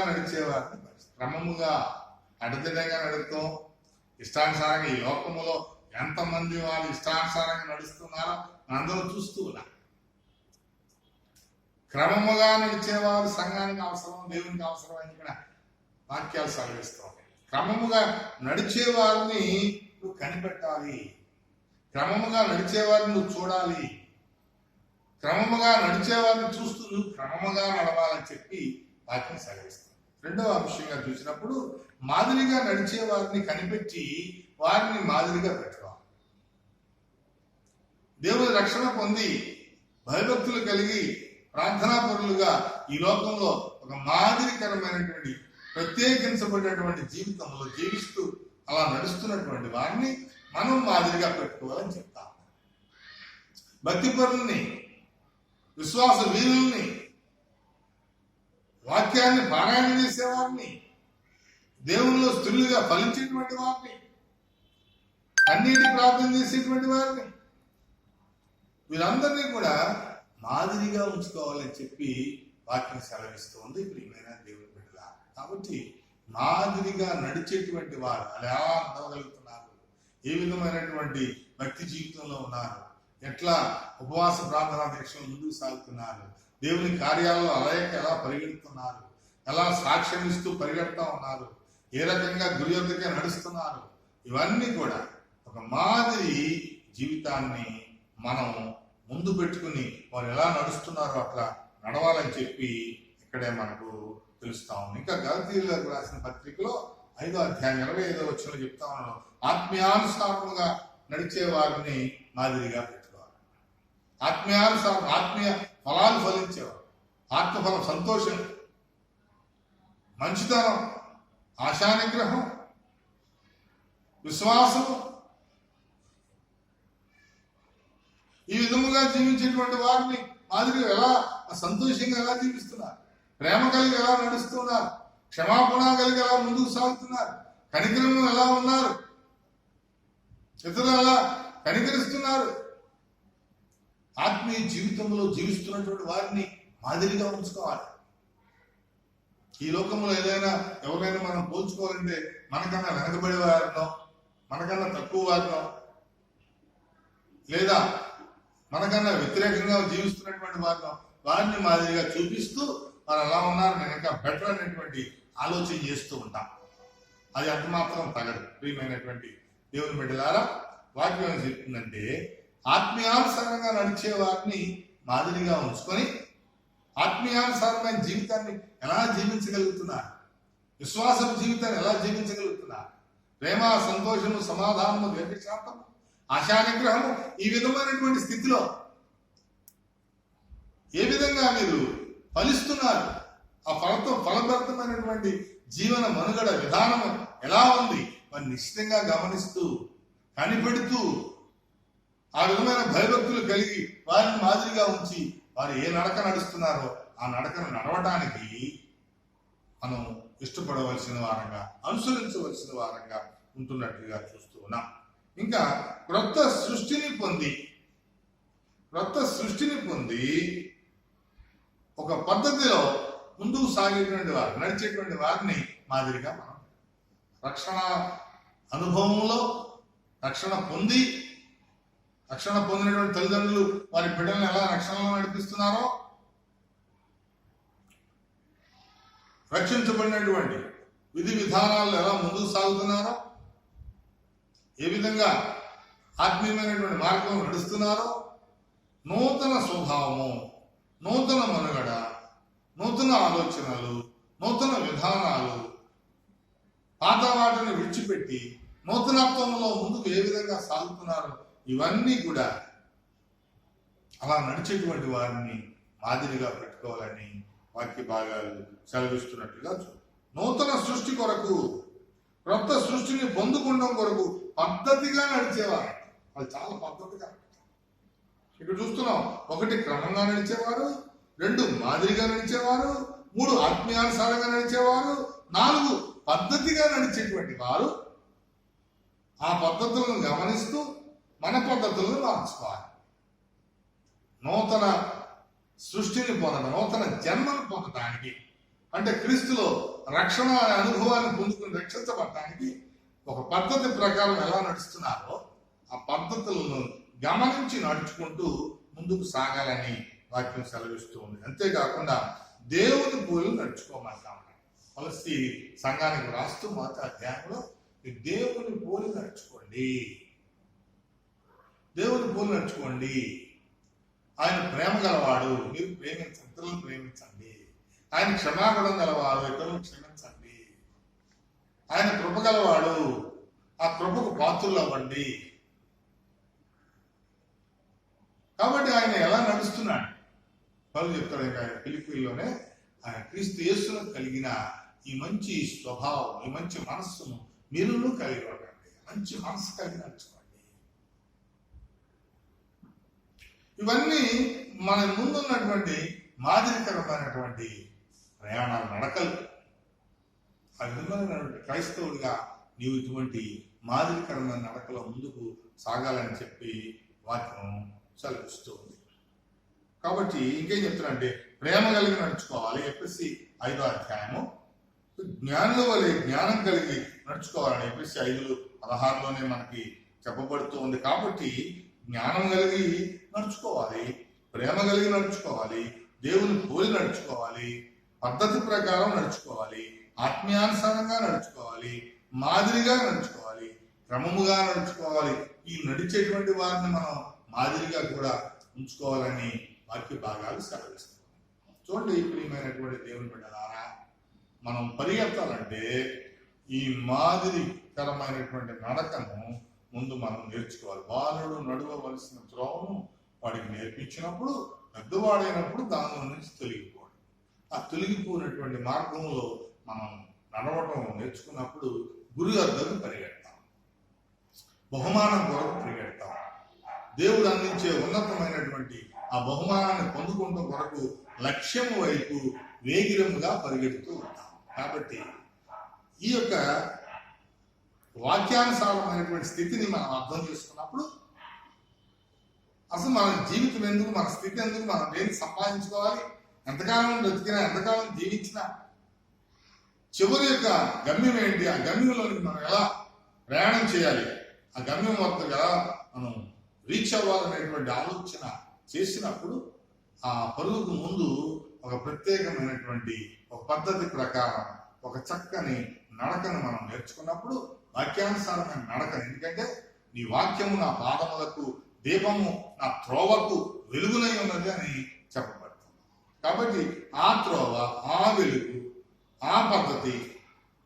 అడ్డదిడ్డంగా నడుస్తాం. ఇష్టానుసారంగా ఈ లోకములో ఎంతమంది వాళ్ళు ఇష్టానుసారంగా నడుస్తున్నారో అందరూ చూస్తూ ఉన్నారు. క్రమముగా నడిచేవారు సంఘానికి అవసరం, దేవునికి అవసరం అని ఇక్కడ వాక్యాలు సెలవిస్తూ ఉంటాయి. క్రమముగా నడిచేవారిని నువ్వు కనిపెట్టాలి. క్రమముగా నడిచేవారిని నువ్వు చూడాలి. క్రమముగా నడిచేవారిని చూస్తూ నువ్వు క్రమముగా నడవాలని చెప్పి వాక్యం సెలవిస్తాం. రెండవ అంశంగా చూసినప్పుడు మాదిరిగా నడిచే వారిని కనిపెట్టి వారిని మాదిరిగా పెట్టుకోవాలి. దేవుని రక్షణ పొంది భయభక్తులు కలిగి ప్రార్థనాపరులుగా ఈ లోకంలో ఒక మాదిరికరమైనటువంటి ప్రత్యేకించబడినటువంటి జీవితంలో జీవిస్తూ అలా నడుస్తున్నటువంటి వారిని మనం మాదిరిగా పెట్టుకోవాలని చెప్తాం. భక్తిపరుల్ని, విశ్వాస వీరుల్ని, వాక్యాన్ని పారాయణ చేసేవారిని, దేవునిలో స్థిరులుగా ఫలించేటువంటి వారిని, కన్నీటి ప్రార్థన చేసేటువంటి వారిని, వీరందరినీ కూడా మాదిరిగా ఉంచుకోవాలని చెప్పి వాక్యం సెలవిస్తూ ఉంది. ప్రియమైన దేవుని బిడ్డలా, కాబట్టి మాదిరిగా నడిచేటువంటి వారు అలా నడవగలుగుతున్నారు, ఏ విధమైనటువంటి భక్తి జీవితంలో ఉన్నారు, ఎట్లా ఉపవాస ప్రార్థనా దీక్షలు ముందుకు సాగుతున్నారు, దేవుని కార్యాలలో అలయక ఎలా పరిగెడుతున్నారు, ఎలా సాక్ష్యం ఇస్తూ పరిగెడుతూ ఉన్నారు, ఏ రకంగా గురియొద్దకే నడుస్తున్నారు, ఇవన్నీ కూడా ఒక మాదిరి జీవితాన్ని మనం ముందు పెట్టుకుని వారు ఎలా నడుస్తున్నారో అట్లా నడవాలని చెప్పి ఇక్కడే మనకు తెలుస్తా ఉంది. ఇంకా గలతీయులకు రాసిన పత్రికలో 5వ అధ్యాయం 25వ వచనంలో చెప్తా ఉన్నాను, ఆత్మీయానుసారముగా నడిచే వారిని మాదిరిగా పెట్టుకోవాలి. ఆత్మీయానుసారం, ఆత్మీయ ఫలాలు ఫలించేవారు, ఆత్మఫలం, సంతోషం, మంచితనం, ఆశానిగ్రహం, విశ్వాసము,
ఈ విధముగా జీవించేటువంటి వారిని మాదిరిగా ఎలా సంతోషంగా ఎలా జీవిస్తున్నారు, ప్రేమ కలిగి ఎలా నడుస్తున్నారు, క్షమాపణ కలిగి ఎలా ముందుకు సాగుతున్నారు, కనికరము ఎలా ఉన్నారు, ఇతరులు ఎలా కనికరిస్తున్నారు. ఆత్మీయ జీవితంలో జీవిస్తున్నటువంటి వారిని మాదిరిగా ఉంచుకోవాలి. ఈ లోకంలో ఎవరైనా మనం పోల్చుకోవాలంటే మనకన్నా వెనకబడి వారినో, మనకన్నా తక్కువ వారినో, లేదా మనకన్నా వ్యతిరేకంగా జీవిస్తున్నటువంటి వారిని మాదిరిగా చూపిస్తూ వారు ఎలా ఉన్నారు, నేను ఇంకా బెటర్ అనేటువంటి ఆలోచన చేస్తూ ఉంటాం. అది అంత మాత్రం తగదు. ప్రియమైనటువంటి దేవుని బిడ్డలారా, వాక్యం ఏం చెప్తుందంటే ఆత్మీయానుసారంగా నడిచే వారిని మాదిరిగా ఉంచుకొని ఆత్మీయానుసారమైన జీవితాన్ని ఎలా జీవించగలుగుతున్నారు, విశ్వాసపు జీవితాన్ని ఎలా జీవించగలుగుతున్నారు, ప్రేమ, సంతోషము, సమాధానము, దీర్ఘశాంతము, ఆశానిగ్రహము, ఈ విధమైనటువంటి స్థితిలో ఏ విధంగా మీరు ఫలిస్తున్నారు, ఆ ఫలభరితమైనటువంటి జీవన మనుగడ విధానము ఎలా ఉంది మరి నిశ్చితంగా గమనిస్తూ కనిపెడుతూ ఆ విధమైన భయభక్తులు కలిగి వారిని మాదిరిగా ఉంచి వారు ఏ నడక నడుస్తున్నారో ఆ నడకను నడవటానికి మనం ఇష్టపడవలసిన వారంగా, అనుసరించవలసిన వారంగా ఉంటున్నట్లుగా చూస్తూ ఉన్నాం. ఇంకా క్రొత్త సృష్టిని పొంది ఒక పద్ధతిలో ముందుకు సాగేటువంటి వారు, నడిచేటువంటి వారిని మాదిరిగా మనం రక్షణ అనుభవంలో రక్షణ పొందినటువంటి తల్లిదండ్రులు వారి బిడ్డలను ఎలా రక్షణలో నడిపిస్తున్నారో, రక్షించబడినటువంటి విధి విధానాలు ఎలా ముందుకు సాగుతున్నారో, ఏ విధంగా ఆత్మీయమైనటువంటి మార్గం నడుస్తున్నారో, నూతన స్వభావము, నూతన మనుగడ, నూతన ఆలోచనలు, నూతన విధానాలు, పాత వాటిని విడిచిపెట్టి నూతనత్వంలో ముందుకు ఏ విధంగా సాగుతున్నారో ఇవన్నీ కూడా అలా నడిచేటువంటి వారిని మాదిరిగా పెట్టుకోవాలని వాక్య భాగాలు సెలవిస్తున్నట్లుగా నూతన సృష్టి కొరకు, క్రొత్త సృష్టిని పొందుకోవడం కొరకు పద్ధతిగా నడిచేవారు. వాళ్ళు చాలా పద్ధతిగా ఇక్కడ చూస్తున్నాం. 1 క్రమంగా నడిచేవారు, 2 మాదిరిగా నడిచేవారు, 3 ఆత్మీయానుసారంగా నడిచేవారు, 4 పద్ధతిగా నడిచేటువంటి వారు. ఆ పద్ధతులను గమనిస్తూ మన పద్ధతులను మార్చుకోవాలి. నూతన సృష్టిని పొందడం, నూతన జన్మను పొందడానికి, అంటే క్రీస్తులో రక్షణ అనే అనుభవాన్ని పొందుకుని రక్షించబడటానికి ఒక పద్ధతి ప్రకారం ఎలా నడుస్తున్నారో ఆ పద్ధతులను గమనించి నడుచుకుంటూ ముందుకు సాగాలని వాక్యం సెలవిస్తూ ఉంది. అంతేకాకుండా దేవుని పోలి నడుచుకోమంటాం. కొలస్సీ సంఘానికి రాస్తూ మొదటి అధ్యాయంలో దేవుని పోలి నడుచుకోండి, దేవుని పోలి నడుచుకోండి. ఆయన ప్రేమ గలవాడు, మీరు ప్రేమించండి, ఇతరులను ప్రేమించండి. ఆయన క్షమాగుణం గలవాడు, ఇతరులను క్షమించండి. ఆయన కృప గలవాడు, ఆ కృపకు పాత్రులు అవ్వండి. కాబట్టి ఆయన ఎలా నడుస్తున్నాడు పౌలు చెప్తాడు. ఇంకా ఫిలిప్పీలోనే ఆయన క్రీస్తు యేసును కలిగిన ఈ మంచి స్వభావం, ఈ మంచి మనస్సును మీరు కలిగి ఉండండి. మంచి మనస్సు కలిగి నడుచుకోండి. ఇవన్నీ మన ముందున్నటువంటి మాదిరికరమైనటువంటి ప్రయాణాల నడకలు. ఆ విధమైనటువంటి క్రైస్తవుడిగా నీవు ఇటువంటి మాదిరికరమైన నడకలో ముందుకు సాగాలని చెప్పి వాక్యం సెలవిస్తూ ఉంది. కాబట్టి ఇంకేం చెప్తున్నారంటే ప్రేమ కలిగి నడుచుకోవాలి. ఎఫ్ఎస్సి 5వ అధ్యాయము జ్ఞానుల వలె జ్ఞానం కలిగి నడుచుకోవాలని ఎఫ్ఎస్సి 5:16లోనే మనకి చెప్పబడుతూ ఉంది. కాబట్టి జ్ఞానం కలిగి నడుచుకోవాలి, ప్రేమ కలిగి నడుచుకోవాలి, దేవుని పోలి నడుచుకోవాలి, పద్ధతి ప్రకారం నడుచుకోవాలి, ఆత్మీయానుసారంగా నడుచుకోవాలి, మాదిరిగా నడుచుకోవాలి, క్రమముగా నడుచుకోవాలి. ఈ నడిచేటువంటి వారిని మనం మాదిరిగా కూడా ఉంచుకోవాలని వాక్య భాగాలు సెలవిస్తాం. చూడండి ప్రియమైనటువంటి దేవుని బిడ్డలారా, మనం పరిగెత్తాలంటే ఈ మాదిరికరమైనటువంటి నడకను ముందు మనం నేర్చుకోవాలి. బాలుడు నడవవలసిన త్రోవను వాడికి నేర్పించినప్పుడు పెద్దవాడైనప్పుడు దానిలో నుంచి తొలగిపోవడం. ఆ తొలగిపోయినటువంటి మార్గంలో మనం నడవటం నేర్చుకున్నప్పుడు గురి వద్దకు పరిగెడతాం, బహుమానం కొరకు పరిగెడతాం, దేవుడు అందించే ఉన్నతమైనటువంటి ఆ బహుమానాన్ని పొందుకుంటూ కొరకు లక్ష్యం వైపు వేగిరముగా పరిగెడుతూ ఉంటాం. కాబట్టి ఈ యొక్క వాక్యానుసారమైనటువంటి స్థితిని మనం అర్థం చేసుకున్నప్పుడు అసలు మన జీవితం ఎందుకు, మన స్థితి ఎందుకు, మనం దేన్ని సంపాదించుకోవాలి, ఎంతకాలం బ్రతికినా, ఎంతకాలం జీవించినా చివరి యొక్క గమ్యం ఏంటి, ఆ గమ్యంలోనికి మనం ఎలా ప్రయాణం చేయాలి, ఆ గమ్యం వద్దకు ఎలా మనం రీచ్ అవ్వాలనేటువంటి ఆలోచన చేసినప్పుడు ఆ పరుగుకు ముందు ఒక ప్రత్యేకమైనటువంటి ఒక పద్ధతి ప్రకారం ఒక చక్కని నడకను మనం నేర్చుకున్నప్పుడు వాక్యానుసారమైన నడకను, ఎందుకంటే నీ వాక్యము నా పాదములకు దీపము, నా త్రోవకు వెలుగునై ఉన్నది అని చెప్పబడుతుంది. కాబట్టి ఆ త్రోవ, ఆ వెలుగు, ఆ పద్ధతి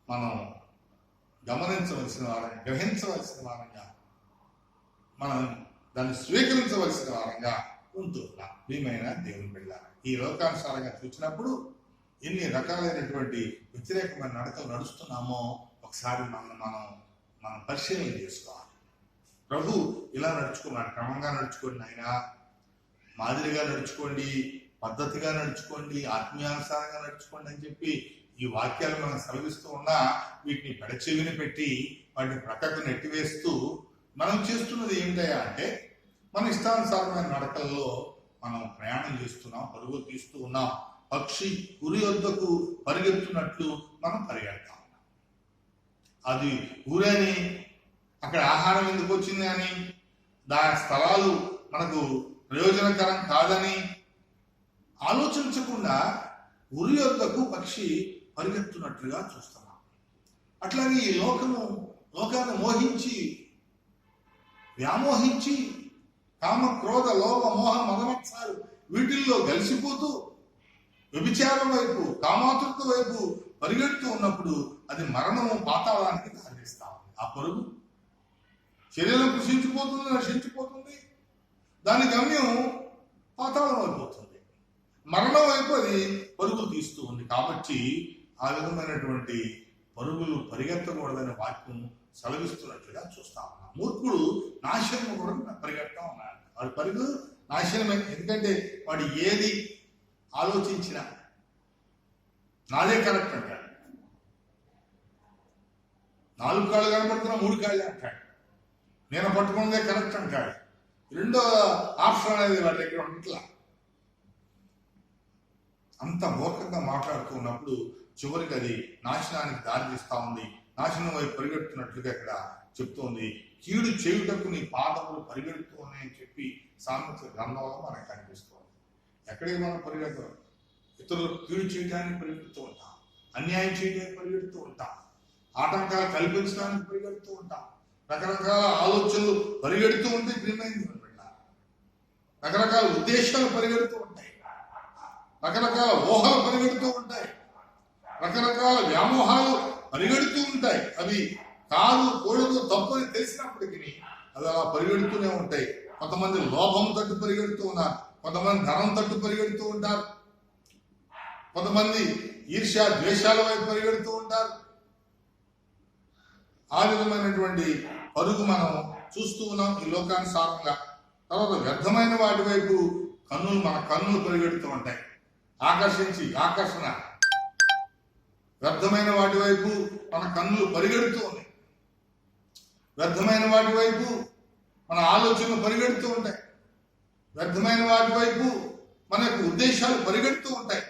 మనం గమనించవలసిన వారంగా, గ్రహించవలసిన వారంగా, మనం దాన్ని స్వీకరించవలసిన వారంగా ఉంటున్నాం. ప్రియమైన దేవుని బిడ్డ, ఈ లోకానుసారంగా చూసినప్పుడు ఎన్ని రకాలైనటువంటి వ్యతిరేకమైన నడకలు నడుస్తున్నామో ఒకసారి మనం పరిశీలన చేసుకోవాలి. ప్రభు ఇలా నడుచుకున్నాడు, క్రమంగా నడుచుకోండి, ఆయన మాదిరిగా నడుచుకోండి, పద్ధతిగా నడుచుకోండి, ఆత్మీయానుసారంగా నడుచుకోండి అని చెప్పి ఈ వాక్యాలు మనం సెలవిస్తూ ఉన్నా వీటిని పెడచెవిని పెట్టి వాటిని ప్రక్కకు నెట్టివేస్తూ మనం చేస్తున్నది ఏమిటయా అంటే మన ఇష్టానుసారమైన నడకల్లో మనం ప్రయాణం చేస్తున్నాం, పరుగులు తీస్తూ ఉన్నాం. పక్షి ఉరి వద్దకు పరిగెత్తున్నట్లు మనం పరిగెడతాం. అది ఊరేని అక్కడ ఆహారం ఎందుకు వచ్చింది అని, దాని స్థలాలు మనకు ప్రయోజనకరం కాదని ఆలోచించకుండా ఉరి వద్దకు పక్షి పరిగెత్తున్నట్లుగా చూస్తున్నాం. అట్లాగే ఈ లోకాన్ని మోహించి, వ్యామోహించి, కామ, క్రోధ, లోభ, మోహ, మదమత్సాలు వీటిల్లో కలిసిపోతూ వ్యభిచారం వైపు, కామాతృత్వ వైపు పరిగెడుతూ ఉన్నప్పుడు అది మరణము, పాతాళానికి దారితీస్తా ఉంది. ఆ పరుగు శరీరం కృషించిపోతుంది, నశించిపోతుంది, దాని గమ్యం పాతాళం అయిపోతుంది, మరణం వైపు అది పరుగులు తీస్తూ ఉంది. కాబట్టి ఆ విధమైనటువంటి పరుగులు పరిగెత్తకూడదనే వాక్యం సెలవిస్తున్నట్లుగా చూస్తా ఉన్నాం. మూర్ఖుడు నాశనం కూడా పరిగెడతా ఉన్నాడు. వాడి పరుగు నాశనమే. ఎందుకంటే వాడు ఏది ఆలోచించినా నాదే కరెక్ట్ అంటాడు. 4 కాళ్ళు కనపడుతున్నా 3 కాళ్ళే అంటాడు. నేను పట్టుకున్నదే కరెక్ట్ అంటాడు. రెండో ఆప్షన్ అనేది వాడి దగ్గర ఉంట్లా. అంత మూర్ఖంగా మాట్లాడుతూ ఉన్నప్పుడు చివరికి అది నాశనానికి దారితీస్తా ఉంది. నాశనం వైపు పరిగెడుతున్నట్లుగా ఇక్కడ చెప్తోంది. కీడు చేయుటకు నీ పాదములు పరిగెడుతూ ఉన్నాయని చెప్పి సామెతల గ్రంథంలో మనకు కనిపిస్తుంది. ఎక్కడికి మనం పరిగెడతాం? ఇతరులకు కీడు చేయడానికి పరిగెడుతూ ఉంటాం, అన్యాయం చేయడానికి పరిగెడుతూ ఉంటాం, ఆటంకాలు కల్పించడానికి పరిగెడుతూ ఉంటాం, రకరకాల ఆలోచనలు పరిగెడుతూ ఉంటే ప్రియమైంది రకరకాల ఉద్దేశాలు పరిగెడుతూ ఉంటాయి, రకరకాల ఊహలు పరిగెడుతూ ఉంటాయి, రకరకాల వ్యామోహాలు పరిగెడుతూ ఉంటాయి. అవి కాదు, కూడదు, తప్పు అని తెలిసినప్పటికీ అవి అలా పరిగెడుతూనే ఉంటాయి. కొంతమంది లోభం తట్టు పరిగెడుతూ ఉన్నారు, కొంతమంది ధనం తట్టు పరిగెడుతూ ఉంటారు, కొంతమంది ఈర్ష్య ద్వేషాల వైపు పరిగెడుతూ ఉంటారు. ఆ విధమైనటువంటి పరుగు మనం చూస్తూ ఉన్నాం ఈ లోకానుసారంగా. తర్వాత వ్యర్థమైన వాటి వైపు మన కన్నులు పరిగెడుతూ ఉంటాయి. ఆకర్షణ వ్యర్థమైన వాటి వైపు మన కన్నులు పరిగెడుతూ ఉన్నాయి. వ్యర్థమైన వాటి వైపు మన ఆలోచనలు పరిగెడుతూ ఉంటాయి. వ్యర్థమైన వాటి వైపు మన యొక్క ఉద్దేశాలు పరిగెడుతూ ఉంటాయి.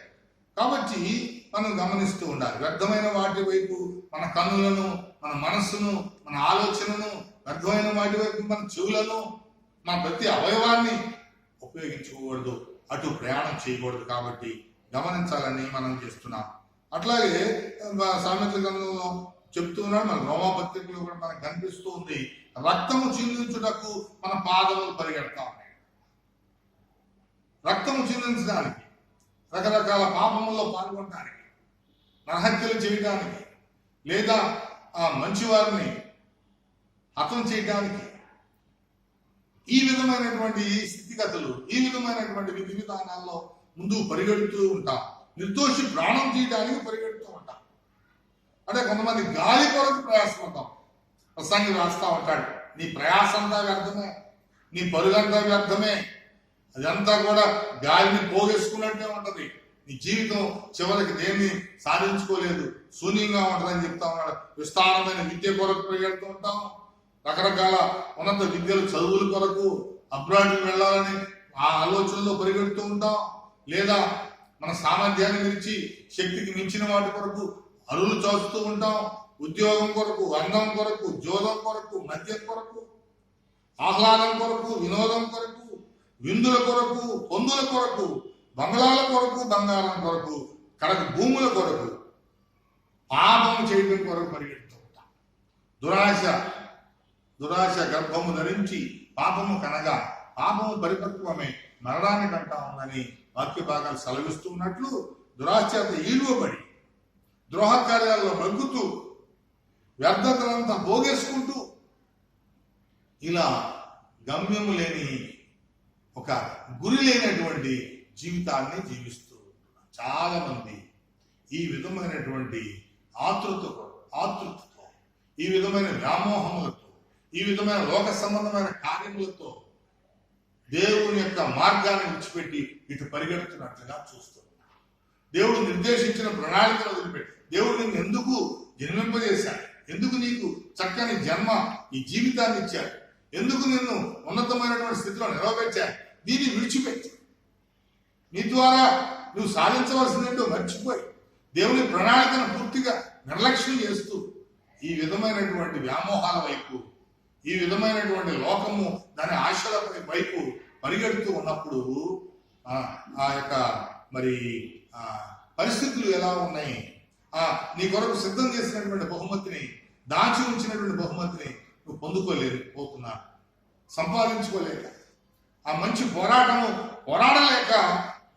కాబట్టి మనం గమనిస్తూ ఉండాలి. వ్యర్థమైన వాటి వైపు మన కన్నులను, మన మనస్సును, మన ఆలోచనను, వ్యర్థమైన వాటి వైపు మన చెవులను, మన ప్రతి అవయవాన్ని ఉపయోగించుకోకూడదు, అటు ప్రయాణం చేయకూడదు. కాబట్టి గమనించాలని మనం చేస్తున్నాం. అట్లాగే సామెతల గ్రంథంలో చెప్తూ ఉన్నాడు, మన రోమాపత్రికలో కూడా మనకు కనిపిస్తూ ఉంది. రక్తము చిందించుటకు మన పాదములు పరిగెడతా ఉన్నాయి. రక్తము చిందించడానికి, రకరకాల పాపముల్లో పాల్గొనడానికి, నరహత్యలు చేయడానికి, లేదా ఆ మంచివారిని హతం చేయడానికి, ఈ విధమైనటువంటి స్థితిగతులు, ఈ విధమైనటువంటి విధి విధానాల్లో ముందుకు పరిగెడుతూ ఉంటాం. నిర్దోషి ప్రాణం తీయడానికి పరిగెడుతూ ఉంటాం. అంటే కొంతమంది గాలి కొరకు ప్రయాసపడతాం. ప్రసంగి రాస్తా ఉంటాడు, నీ ప్రయాసంతా వ్యర్థమే, నీ పరుగంతా వ్యర్థమే. అదంతా కూడా గాలిని పోగేసుకున్నట్టే ఉంటది. నీ జీవితం చివరికి దేన్ని సాధించుకోలేదు, శూన్యంగా ఉంటుందని చెప్తా ఉన్నాడు. విస్తారమైన విద్య కొరకు పరిగెడుతూ ఉంటాం, రకరకాల ఉన్నత విద్యలు చదువుల కొరకు అబ్రాడ్కి వెళ్ళాలని ఆ ఆలోచనలో పరిగెడుతూ ఉంటాం. లేదా మన సామర్థ్యాన్ని మించి శక్తికి మించిన వాటి కొరకు అరువులు చాచుతూ ఉంటాం. ఉద్యోగం కొరకు, అందం కొరకు, జోదం కొరకు, మద్యం కొరకు, ఆహ్లాదం కొరకు, వినోదం కొరకు, విందుల కొరకు, పొందుల కొరకు, బంగ్లాల కొరకు, బంగారం కొరకు, కడకు భూముల కొరకు, పాపం చేయడం కొరకు పరిగెడుతూ ఉంటాం. దురాశ గర్భము ధరించి పాపము కనగా పాపము పరిపక్వమే మరణానికి అంటా ఉందని వాక్య భాగాలు సెలవిస్తూ ఉన్నట్లు దురాశత ఈలువబడి ద్రోహ కార్యాల్లో మగ్గుతూ వ్యర్థతలంతా పోగేసుకుంటూ ఇలా గమ్యము లేని ఒక గురి లేనటువంటి జీవితాన్ని జీవిస్తూ చాలా మంది ఈ విధమైనటువంటి ఆతృతతో, ఈ విధమైన వ్యామోహములతో, ఈ విధమైన లోక సంబంధమైన కార్యములతో దేవుని యొక్క మార్గాన్ని విడిచిపెట్టి ఇటు పరిగెడుతున్నట్లుగా చూస్తున్నారు. దేవుడు నిర్దేశించిన ప్రణాళికను వదిలిపెట్టి, దేవుడు నిన్ను ఎందుకు జన్మింపజేశాడు, ఎందుకు నీకు చక్కని జన్మ ఈ జీవితాన్ని ఇచ్చాడు, ఎందుకు నిన్ను ఉన్నతమైనటువంటి స్థితిలో నిలవబెట్టాడు, దీన్ని విడిచిపెట్టి నీ ద్వారా నువ్వు సాధించవలసిందేంటో మర్చిపోయి దేవుని ప్రణాళికను పూర్తిగా నిర్లక్ష్యం చేస్తూ ఈ విధమైనటువంటి వ్యామోహాల వైపు, ఈ విధమైనటువంటి లోకము దాని ఆశల వైపు పరిగెడుతూ ఉన్నప్పుడు ఆ యొక్క మరి పరిస్థితులు ఎలా ఉన్నాయి, నీ కొరకు సిద్ధం చేసినటువంటి బహుమతిని, దాచి ఉంచినటువంటి బహుమతిని నువ్వు పొందుకోలేకపోతున్నా, సంపాదించుకోలేక, ఆ మంచి పోరాడలేక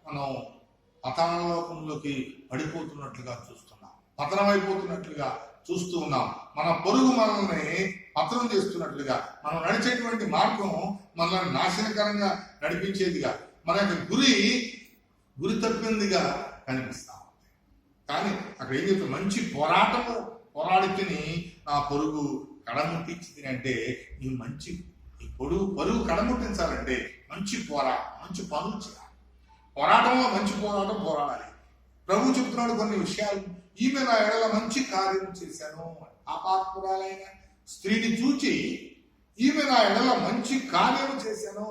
మనం పతనలోకంలోకి పడిపోతున్నట్లుగా చూస్తున్నాం, పతనమైపోతున్నట్లుగా చూస్తూ ఉన్నాం. మన పొరుగు మనల్ని పతనం చేస్తున్నట్లుగా, మనం నడిచేటువంటి మార్గం మనల్ని నాశనకరంగా నడిపించేదిగా, మన యొక్క గురి తప్పిందిగా కనిపిస్తాం. కానీ అక్కడ ఏం చెప్తుంది, మంచి పోరాడితిని నా పొరుగు కడముట్టించింది అంటే ఈ పొరుగు కడముట్టించాలంటే మంచి పనులు చేయాలి. పోరాటంలో మంచి పోరాడాలి. ప్రభు చెప్తున్నాడు కొన్ని విషయాలు. ఈమె నా ఎడల మంచి కార్యం చేశాను, అపాత్మురాలైన స్త్రీని చూచి ఈమె నా ఎడల మంచి కార్యం చేశాను.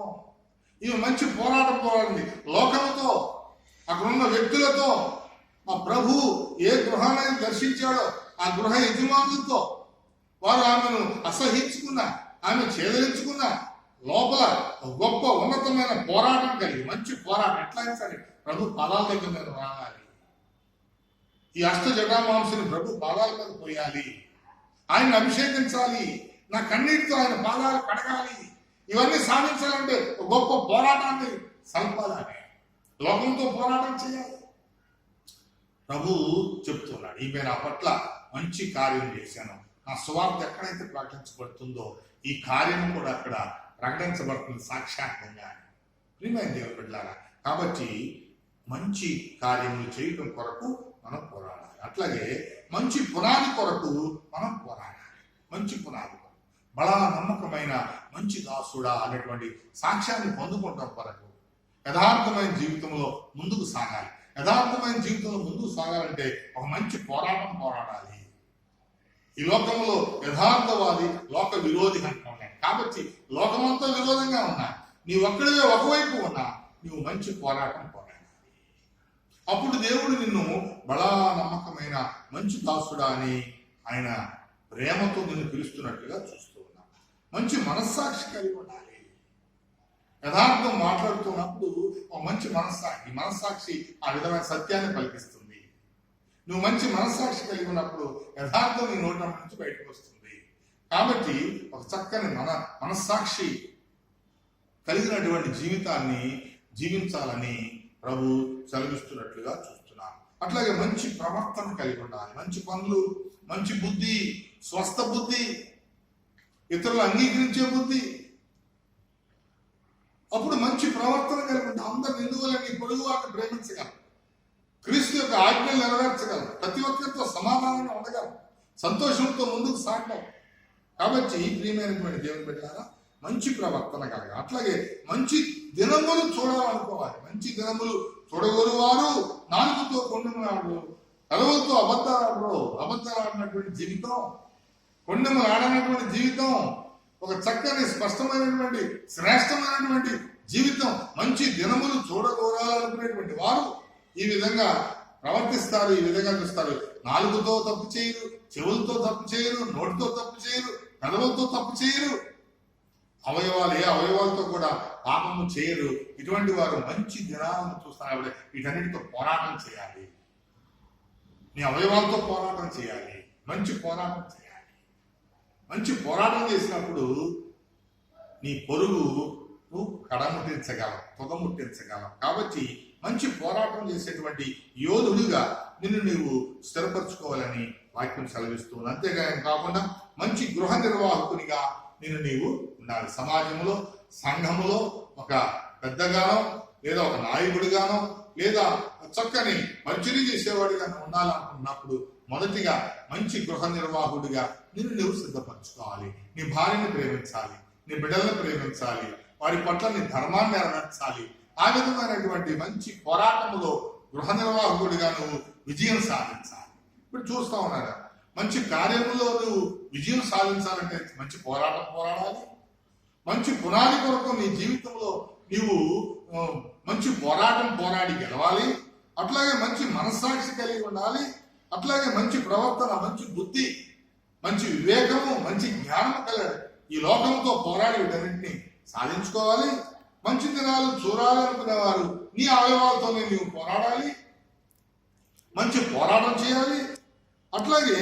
ఈమె మంచి పోరాడింది లోకంతో, అక్కడున్న వ్యక్తులతో. ఆ ప్రభు ఏ గృహాన్ని దర్శించాడో ఆ గృహ యజమానులతో వారు ఆమెను అసహించుకున్నా, ఆమె చేదరించుకున్నా, లోపల గొప్ప ఉన్నతమైన పోరాటం కలిగి, మంచి పోరాటం ఎట్లయినా సరే ప్రభు పాదాల దగ్గర మీద రావాలి. ఈ అష్టజటామాంసిని ప్రభు పాదాల మీద పోయాలి, ఆయన్ని అభిషేకించాలి, నా కన్నీటితో ఆయన పాదాలు కడగాలి. ఇవన్నీ సాధించాలంటే గొప్ప పోరాటాన్ని సల్పాలని, లోకంతో పోరాటం చేయాలి. ప్రభు చెప్తున్నాడు, ఈమె నా పట్ల మంచి కార్యం చేశాను, నా సువార్త ఎక్కడైతే ప్రకటించబడుతుందో ఈ కార్యం కూడా అక్కడ ప్రకటించబడుతుంది సాక్షాత్తంగా. ప్రియమైన దేవుని బిడ్డలారా, కాబట్టి మంచి కార్యములు చేయటం కొరకు మనం పోరాడాలి. అట్లాగే మంచి పునాది కొరకు మనం పోరాడాలి. మంచి పునాది కొరకు, బలా నమ్మకమైన మంచి దాసుడా అనేటువంటి సాక్ష్యాన్ని పొందుకుంటాం కొరకు యథార్థమైన జీవితంలో ముందుకు సాగాలి. యథార్థమైన జీవితంలో ముందుకు సాగాలంటే ఒక మంచి పోరాడాలి. ఈ లోకంలో యథార్థవాది లోక విరోధి అంటున్నాయి. కాబట్టి లోకమంతా విరోధంగా ఉన్నా, నీ ఒక్కడివే ఒకవైపు ఉన్నా, నువ్వు మంచి పోరాడాలి. అప్పుడు దేవుడు నిన్ను బలా నమ్మకమైన మంచి దాసుడా అని ఆయన ప్రేమతో నిన్ను పిలుస్తున్నట్టుగా చూస్తూ ఉన్నాం. మంచి మనస్సాక్షి కలిగి ఉండాలి. యథార్థం మాట్లాడుతున్నప్పుడు ఒక మంచి మనస్సాక్షి ఆ విధమైన సత్యాన్ని పలికిస్తుంది. నువ్వు మంచి మనస్సాక్షి కలిగి ఉన్నప్పుడు యథార్థం నీ నోటి నుంచి బయటకు వస్తుంది. కాబట్టి ఒక చక్కని మనస్సాక్షి కలిగినటువంటి జీవితాన్ని జీవించాలని ప్రభు సెలవిస్తున్నట్లుగా చూస్తున్నాం. అట్లాగే మంచి ప్రవర్తన కలిగి ఉండాలి. మంచి పనులు, మంచి బుద్ధి, స్వస్థ బుద్ధి, ఇతరులు అంగీకరించే బుద్ధి. అప్పుడు మంచి ప్రవర్తన కలిగి ఉంటే అందరిని ఎందువల్ల పొరుగు వారిని ప్రేమించగలం, క్రీస్తు యొక్క ఆజ్ఞలు నెరవేర్చగలం, ప్రతి ఒక్కరితో సమాధానంగా ఉండగలం, సంతోషంతో ముందుకు సాగలం. కాబట్టి ప్రియమైనటువంటి దేవుని బిడ్డలారా, మంచి ప్రవర్తన కలగాలి. అట్లాగే మంచి దినములు చూడాలనుకోవాలి. మంచి దినములు చూడగోరువారు నాలుగుతో కొండములాడు, కలవలతో అబద్ధాలాడినటువంటి జీవితం, కొండములు ఆడనటువంటి జీవితం, ఒక చక్కని స్పష్టమైనటువంటి శ్రేష్టమైనటువంటి జీవితం, మంచి దినములు చూడగోరాలనుకునేటువంటి వారు ఈ విధంగా ప్రవర్తిస్తారు, ఈ విధంగా చూస్తారు. నాలుగుతో తప్పు చేయరు, చెవులతో తప్పు చేయరు, నోటితో తప్పు చేయరు, పెదవులతో తప్పు చేయరు, ఏ అవయవాలతో కూడా పాపము చేయరు. ఇటువంటి వారు మంచి దినాలను చూస్తారు. వీటన్నిటితో పోరాటం చేయాలి. నీ అవయవాలతో పోరాటం చేయాలి, మంచి పోరాటం చేయాలి. మంచి పోరాటం చేసినప్పుడు నీ పొరుగు నువ్వు కడముట్టించగలవు, పొగముట్టించగలవు. కాబట్టి మంచి పోరాటం చేసేటువంటి యోధుడిగా నిన్ను నీవు స్థిరపరచుకోవాలని వాక్యం సెలవిస్తుంది. అంతేగాని కాకుండా మంచి గృహ నిర్వాహకునిగా నిన్ను నీవు ఉండాలి. సమాజంలో, సంఘములో ఒక పెద్దగానో లేదా ఒక నాయకుడిగానో లేదా చక్కని పరిచయం చేసేవాడిగా ఉండాలనుకున్నప్పుడు మొదటిగా మంచి గృహ నిర్వాహకుడిగా నిన్ను నువ్వు సిద్ధపరచుకోవాలి. నీ భార్యని ప్రేమించాలి, నీ బిడ్డలను ప్రేమించాలి, వారి పట్ల నీ ధర్మాన్ని నెరవేర్చాలి. ఆ విధమైనటువంటి మంచి పోరాటములో గృహ నిర్వాహకుడిగా నువ్వు విజయం సాధించాలి. ఇప్పుడు చూస్తా ఉన్నారా, మంచి కార్యములో నువ్వు విజయం సాధించాలంటే మంచి పోరాటం పోరాడాలి. మంచి పునాది కొరకు నీ జీవితంలో నీవు మంచి పోరాటం పోరాడి గెలవాలి. అట్లాగే మంచి మనస్సాక్షి కలిగి ఉండాలి. అట్లాగే మంచి ప్రవర్తన, మంచి బుద్ధి, మంచి వివేకము, మంచి జ్ఞానము కలగాలి. ఈ లోకంతో పోరాడి వీటన్నింటినీ సాధించుకోవాలి. మంచి దినాలు చూడాలనుకునేవారు నీ అవయవాలతోనే నీవు పోరాడాలి, మంచి పోరాటం చేయాలి. అట్లాగే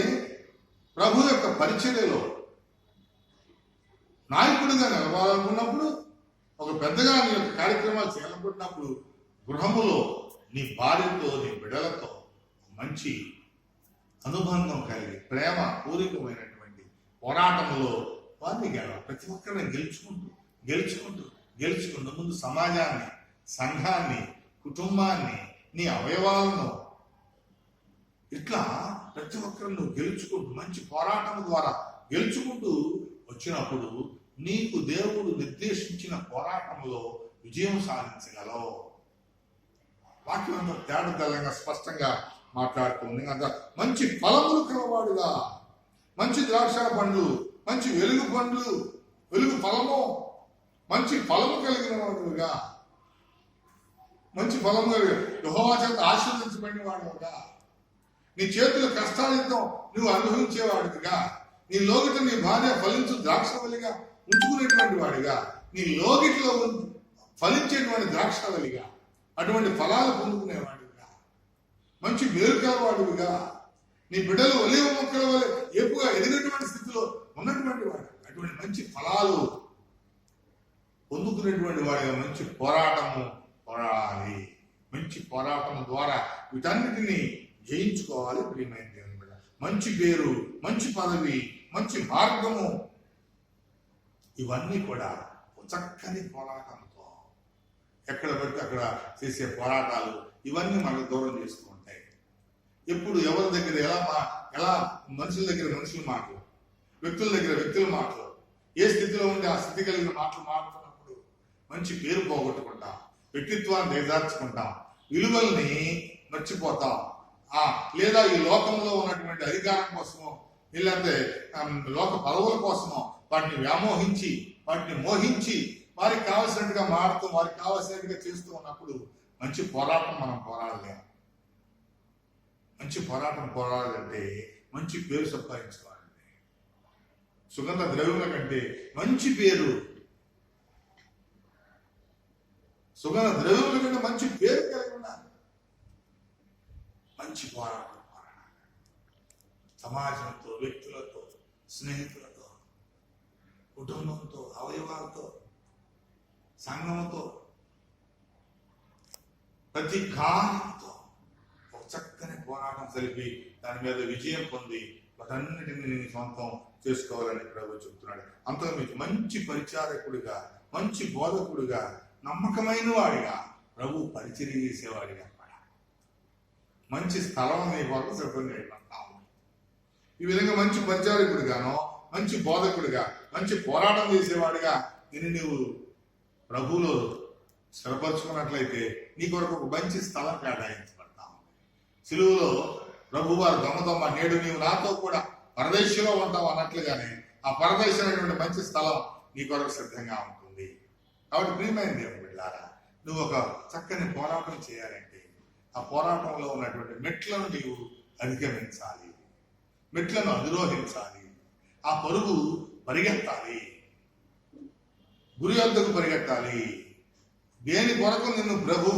ప్రభు యొక్క పరిచర్యలో నాయకుడిగా నిలవాలనుకున్నప్పుడు, ఒక పెద్దగా నీ యొక్క కార్యక్రమాలు చేయాలనుకుంటున్నప్పుడు గృహములో నీ భార్యతో, నీ బిడ్డలతో మంచి అనుబంధం కలిగి ప్రేమ పూర్వకమైనటువంటి పోరాటంలో వారిని గెలవాలి. ప్రతి ఒక్కరిని గెలుచుకుంటూ ముందు సమాజాన్ని, సంఘాన్ని, కుటుంబాన్ని, నీ అవయవాలను ఇట్లా ప్రతి ఒక్కరిని నువ్వు గెలుచుకుంటూ మంచి పోరాటం ద్వారా గెలుచుకుంటూ వచ్చినప్పుడు నీకు దేవుడు నిర్దేశించిన పోరాటంలో విజయం సాధించగలవు. వాక్యం అంతా తేటతెల్లంగా స్పష్టంగా మాట్లాడుతుంది. అంత మంచి ఫలములు కలవాడుగా, మంచి ద్రాక్ష పండ్లు, మంచి వెలుగు పండ్లు, వెలుగు ఫలము, మంచి ఫలము కలిగిన వాడుగా, మంచి ఫలము యెహోవా చేత ఆశీర్వదించబడిన వాడుగా, నీ చేతుల కష్టాలతో నువ్వు అనుభవించేవాడిగా, నీ లోగిట నీ భార్య ఫలించు ద్రాక్షవల్లిగా ఉంచుకునేటువంటి వాడిగా, నీ లోగిట్లో ఫలించేటువంటి ద్రాక్షవల్లిగా, అటువంటి ఫలాలు పొందుకునేవాడిగా, మంచి మేలుకలవాడివిగా, నీ బిడ్డలు ఒలివ మొక్కల వల్ల ఎక్కువగా ఎదిగినటువంటి స్థితిలో ఉన్నటువంటి వాడు, అటువంటి మంచి ఫలాలు పొందుకునేటువంటి వాడిగా మంచి పోరాటము పోరాడాలి. మంచి పోరాటం ద్వారా వీటన్నిటినీ జయించుకోవాలి. ప్రియమైన దేవుని బిడ్డ, మంచి పేరు, మంచి పదవి, మంచి మార్గము, ఇవన్నీ కూడా చక్కని పోరాటంతో, ఎక్కడ పడితే అక్కడ చేసే పోరాటాలు ఇవన్నీ మనకు దూరం చేస్తూ ఉంటాయి. ఎప్పుడు ఎవరి దగ్గర ఎలా మనుషుల దగ్గర మనుషుల మాటలు, వ్యక్తుల దగ్గర వ్యక్తుల మాటలు, ఏ స్థితిలో ఉండి ఆ స్థితి కలిగిన మాటలు మాట్లాడుతున్నప్పుడు మంచి పేరు పోగొట్టుకుంటాం, వ్యక్తిత్వాన్ని దిగజార్చుకుంటాం, విలువల్ని మర్చిపోతాం. లేదా ఈ లోకంలో ఉన్నటువంటి అధికారం కోసమో లేదంటే లోక పదవుల కోసమో వాటిని వ్యామోహించి, వాటిని మోహించి, వారికి కావలసినట్టుగా మారుతూ, వారికి కావలసినట్టుగా చేస్తూ ఉన్నప్పుడు మంచి పోరాటం మనం పోరాడలేము. మంచి పోరాటం పోరాడాలంటే మంచి పేరు సంపాదించుకోవాలంటే, సుగంధ ద్రవ్యముల కంటే మంచి పేరు, సుగంధ ద్రవ్యముల కంటే మంచి పేరు కలిగి ఉండాలి. మంచి పోరాటం పోరాడాలి. సమాజంతో, వ్యక్తులతో, స్నేహితులతో, కుటుంబంతో, అవయవాలతో, సంఘంతో, ప్రతి కార్యంతో ఒక చక్కని పోరాటం జరిపి దాని మీద విజయం పొంది వాటన్నిటిని నేను సొంతం చేసుకోవాలని ప్రభు చెప్తున్నాడు. అంతగా మీకు మంచి పరిచారకుడిగా, మంచి బోధకుడిగా, నమ్మకమైన వాడిగా, ప్రభు పరిచర్య చేసేవాడిగా, మంచి స్థలం నీ కొరకు సిద్ధంగా అయిపోతాము. ఈ విధంగా మంచి పరిచారకుడిగానో, మంచి బోధకుడిగా, మంచి పోరాటం చేసేవాడిగా దీన్ని నువ్వు ప్రభువులో స్థిరపరచుకున్నట్లయితే నీ కొరకు ఒక మంచి స్థలం కేటాయించబడతావు. సిలువలో ప్రభు వారు దొంగతమ్మ నేడు నీవు నాతో కూడా పరదేశంలో ఉంటావు అన్నట్లుగానే ఆ పరదేశం అనేటువంటి మంచి స్థలం నీ కొరకు సిద్ధంగా ఉంటుంది. కాబట్టి ప్రియమైన దేవుని బిడ్డలారా, నువ్వు ఒక చక్కని పోరాటం చేయాలంటే ఆ పోరాటంలో ఉన్నటువంటి మెట్లను నీవు అధిగమించాలి, మెట్లను అధిరోహించాలి, ఆ పరుగు పరిగెత్తాలి, గురి వద్దకు పరిగెత్తాలి. దేని కొరకు నిన్ను ప్రభు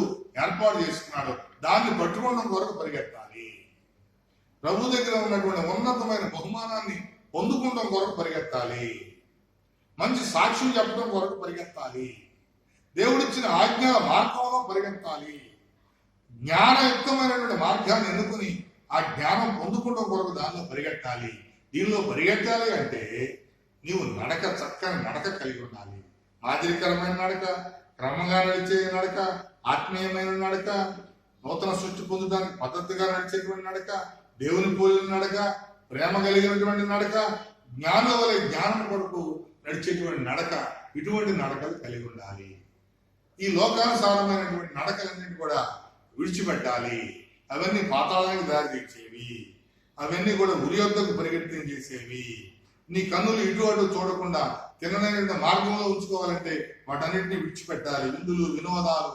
ఏర్పాటు చేసుకున్నాడో దాన్ని పట్టుకోవడం కొరకు పరిగెత్తాలి. ప్రభు దగ్గర ఉన్నటువంటి ఉన్నతమైన బహుమానాన్ని పొందుకోవడం కొరకు పరిగెత్తాలి. మంచి సాక్ష్యం చెప్పడం కొరకు పరిగెత్తాలి. దేవుడిచ్చిన ఆజ్ఞల మార్గంలో పరిగెత్తాలి. జ్ఞానయుక్తమైనటువంటి మార్గాన్ని ఎన్నుకుని ఆ జ్ఞానం పొందుకోవడం కొరకు దానిలో పరిగెత్తాలి. దీనిలో పరిగెత్తాలి అంటే నీవు నడక, చక్కని నడక కలిగి ఉండాలి. మాదిరికరమైన నడక, క్రమంగా నడిచే నడక, ఆత్మీయమైన నడక, నూతన సృష్టి పొందడానికి పద్ధతిగా నడిచేటువంటి నడక, దేవుని పోలిన నడక, ప్రేమ కలిగినటువంటి నడక, జ్ఞానం వలె జ్ఞానం కొరకు నడిచేటువంటి నడక, ఇటువంటి నడకలు కలిగి ఉండాలి. ఈ లోకానుసారమైనటువంటి నడకలన్నింటి కూడా విడిచిపెట్టాలి. అవన్నీ పాతాళానికి దారి తీసేవి, అవన్నీ కూడా ఉరి వద్దకు పరిగెత్తించేసేవి. నీ కన్నులు ఇటు అటు చూడకుండా తిననైన మార్గంలో ఉంచుకోవాలంటే వాటన్నిటిని విడిచిపెట్టాలి. విందులు, వినోదాలు,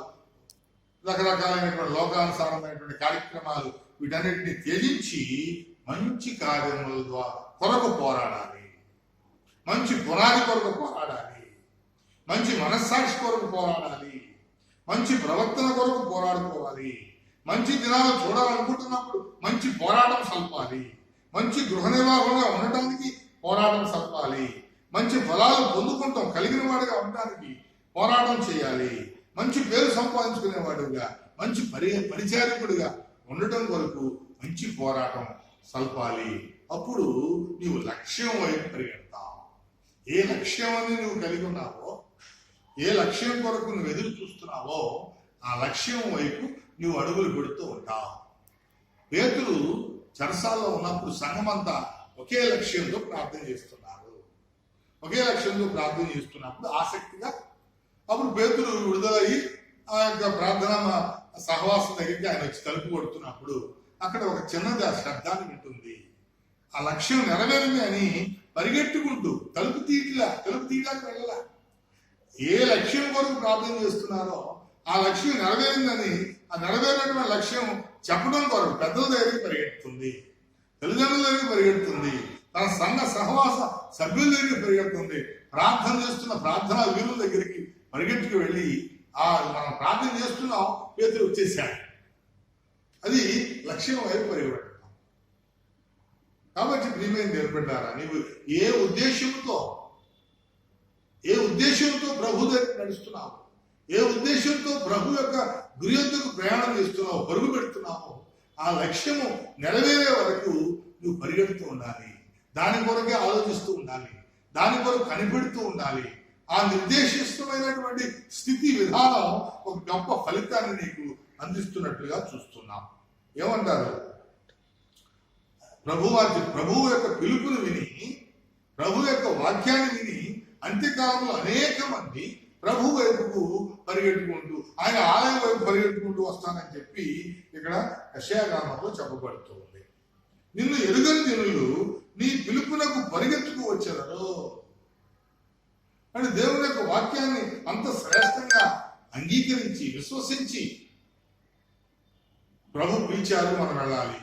రకరకాలైనటువంటి లోకానుసారమైనటువంటి కార్యక్రమాలు, వీటన్నిటిని త్యజించి మంచి కార్యముల ద్వారా కొరకు పోరాడాలి. మంచి పునాది కొరకు పోరాడాలి. మంచి మనస్సాక్షి కొరకు పోరాడాలి. మంచి ప్రవర్తన కొరకు పోరాడుకోవాలి. మంచి దినాలు చూడాలనుకుంటున్నప్పుడు మంచి పోరాటం సల్పాలి. మంచి గృహ నిర్వాహంగా ఉండటానికి పోరాటం సల్పాలి. మంచి ఫలాలు పొందుకుంటాం కలిగిన వాడిగా ఉండడానికి పోరాటం చేయాలి. మంచి పేరు సంపాదించుకునేవాడుగా, మంచి పరిచారకుడిగా ఉండటం కొరకు మంచి పోరాటం సల్పాలి. అప్పుడు నీవు లక్ష్యం వైపు పరిగెడతావు. ఏ లక్ష్యాన్ని నువ్వు కలిగి ఉన్నావో, ఏ లక్ష్యం కొరకు నువ్వు ఎదురు చూస్తున్నావో ఆ లక్ష్యం వైపు నువ్వు అడుగులు పెడుతూ ఉంటావు. పేతురు చెరసాల్లో ఉన్నప్పుడు సంఘమంతా ఒకే లక్ష్యంతో ప్రార్థన చేస్తున్నారు. ఒకే లక్ష్యంతో ప్రార్థన చేస్తున్నప్పుడు ఆసక్తిగా అప్పుడు పేతురు విడుదలయ్యి ఆ యొక్క ప్రార్థన సహవాసం దగ్గరికి ఆయన వచ్చి తలుపు కొడుతున్నప్పుడు అక్కడ ఒక చిన్నది ఆ శబ్దాన్ని వింటుంది. ఆ లక్ష్యం నెరవేరింది అని పరిగెట్టుకుంటూ తలుపు తీయడానికి వెళ్ళాల. ఏ లక్ష్యం కొరకు ప్రార్థన చేస్తున్నారో ఆ లక్ష్యం నెరవేరిందని, ఆ నెరవేరినటువంటి లక్ష్యం చెప్పడం కొరకు పెద్దల దగ్గరికి పరిగెడుతుంది, తల్లిదండ్రుల దగ్గరికి పరిగెడుతుంది, తన సంఘ సహవాస సభ్యుల దగ్గరికి పరిగెడుతుంది. ప్రార్థన చేస్తున్న ప్రార్థనా వీరుల దగ్గరికి పరిగెట్టుకు వెళ్ళి మనం ప్రార్థన చేస్తున్నాం, పేతురు వచ్చేసాడు. అది లక్ష్యం వైపు పరిగెడతాం. కాబట్టి ప్రియమైన నిలబడ్డారా, నీవు ఏ ఉద్దేశంతో ప్రభు దగ్గర నడుస్తున్నావు, ఏ ఉద్దేశంతో ప్రభు యొక్క గురి యొద్దకు ప్రయాణం చేస్తున్నావు, పరుగు పెడుతున్నావు, ఆ లక్ష్యము నెరవేరే వరకు నువ్వు పరిగెడుతూ ఉండాలి. దాని కొరకే ఆలోచిస్తూ ఉండాలి, దాని కొరకు కనిపెడుతూ ఉండాలి. ఆ నిర్దేశిస్తమైనటువంటి స్థితి విధానం ఒక గొప్ప ఫలితాన్ని నీకు అందిస్తున్నట్లుగా చూస్తున్నాం. ఏమంటారు? ప్రభువు యొక్క పిలుపును విని, ప్రభు యొక్క వాక్యాన్ని విని అంత్యకాలంలో అనేక మంది ప్రభు వైపుకు పరిగెట్టుకుంటూ, ఆయన ఆలయం వైపు పరిగెట్టుకుంటూ వస్తానని చెప్పి ఇక్కడ యెషయా గ్రంథంలో చెప్పబడుతుంది. నిన్ను ఎరుగని జనులు నీ పిలుపునకు పరిగెత్తుకు వచ్చారు అని దేవుని యొక్క వాక్యాన్ని అంత శ్రేష్టంగా అంగీకరించి విశ్వసించి ప్రభు పిలిచారు, మనం వెళ్ళాలి.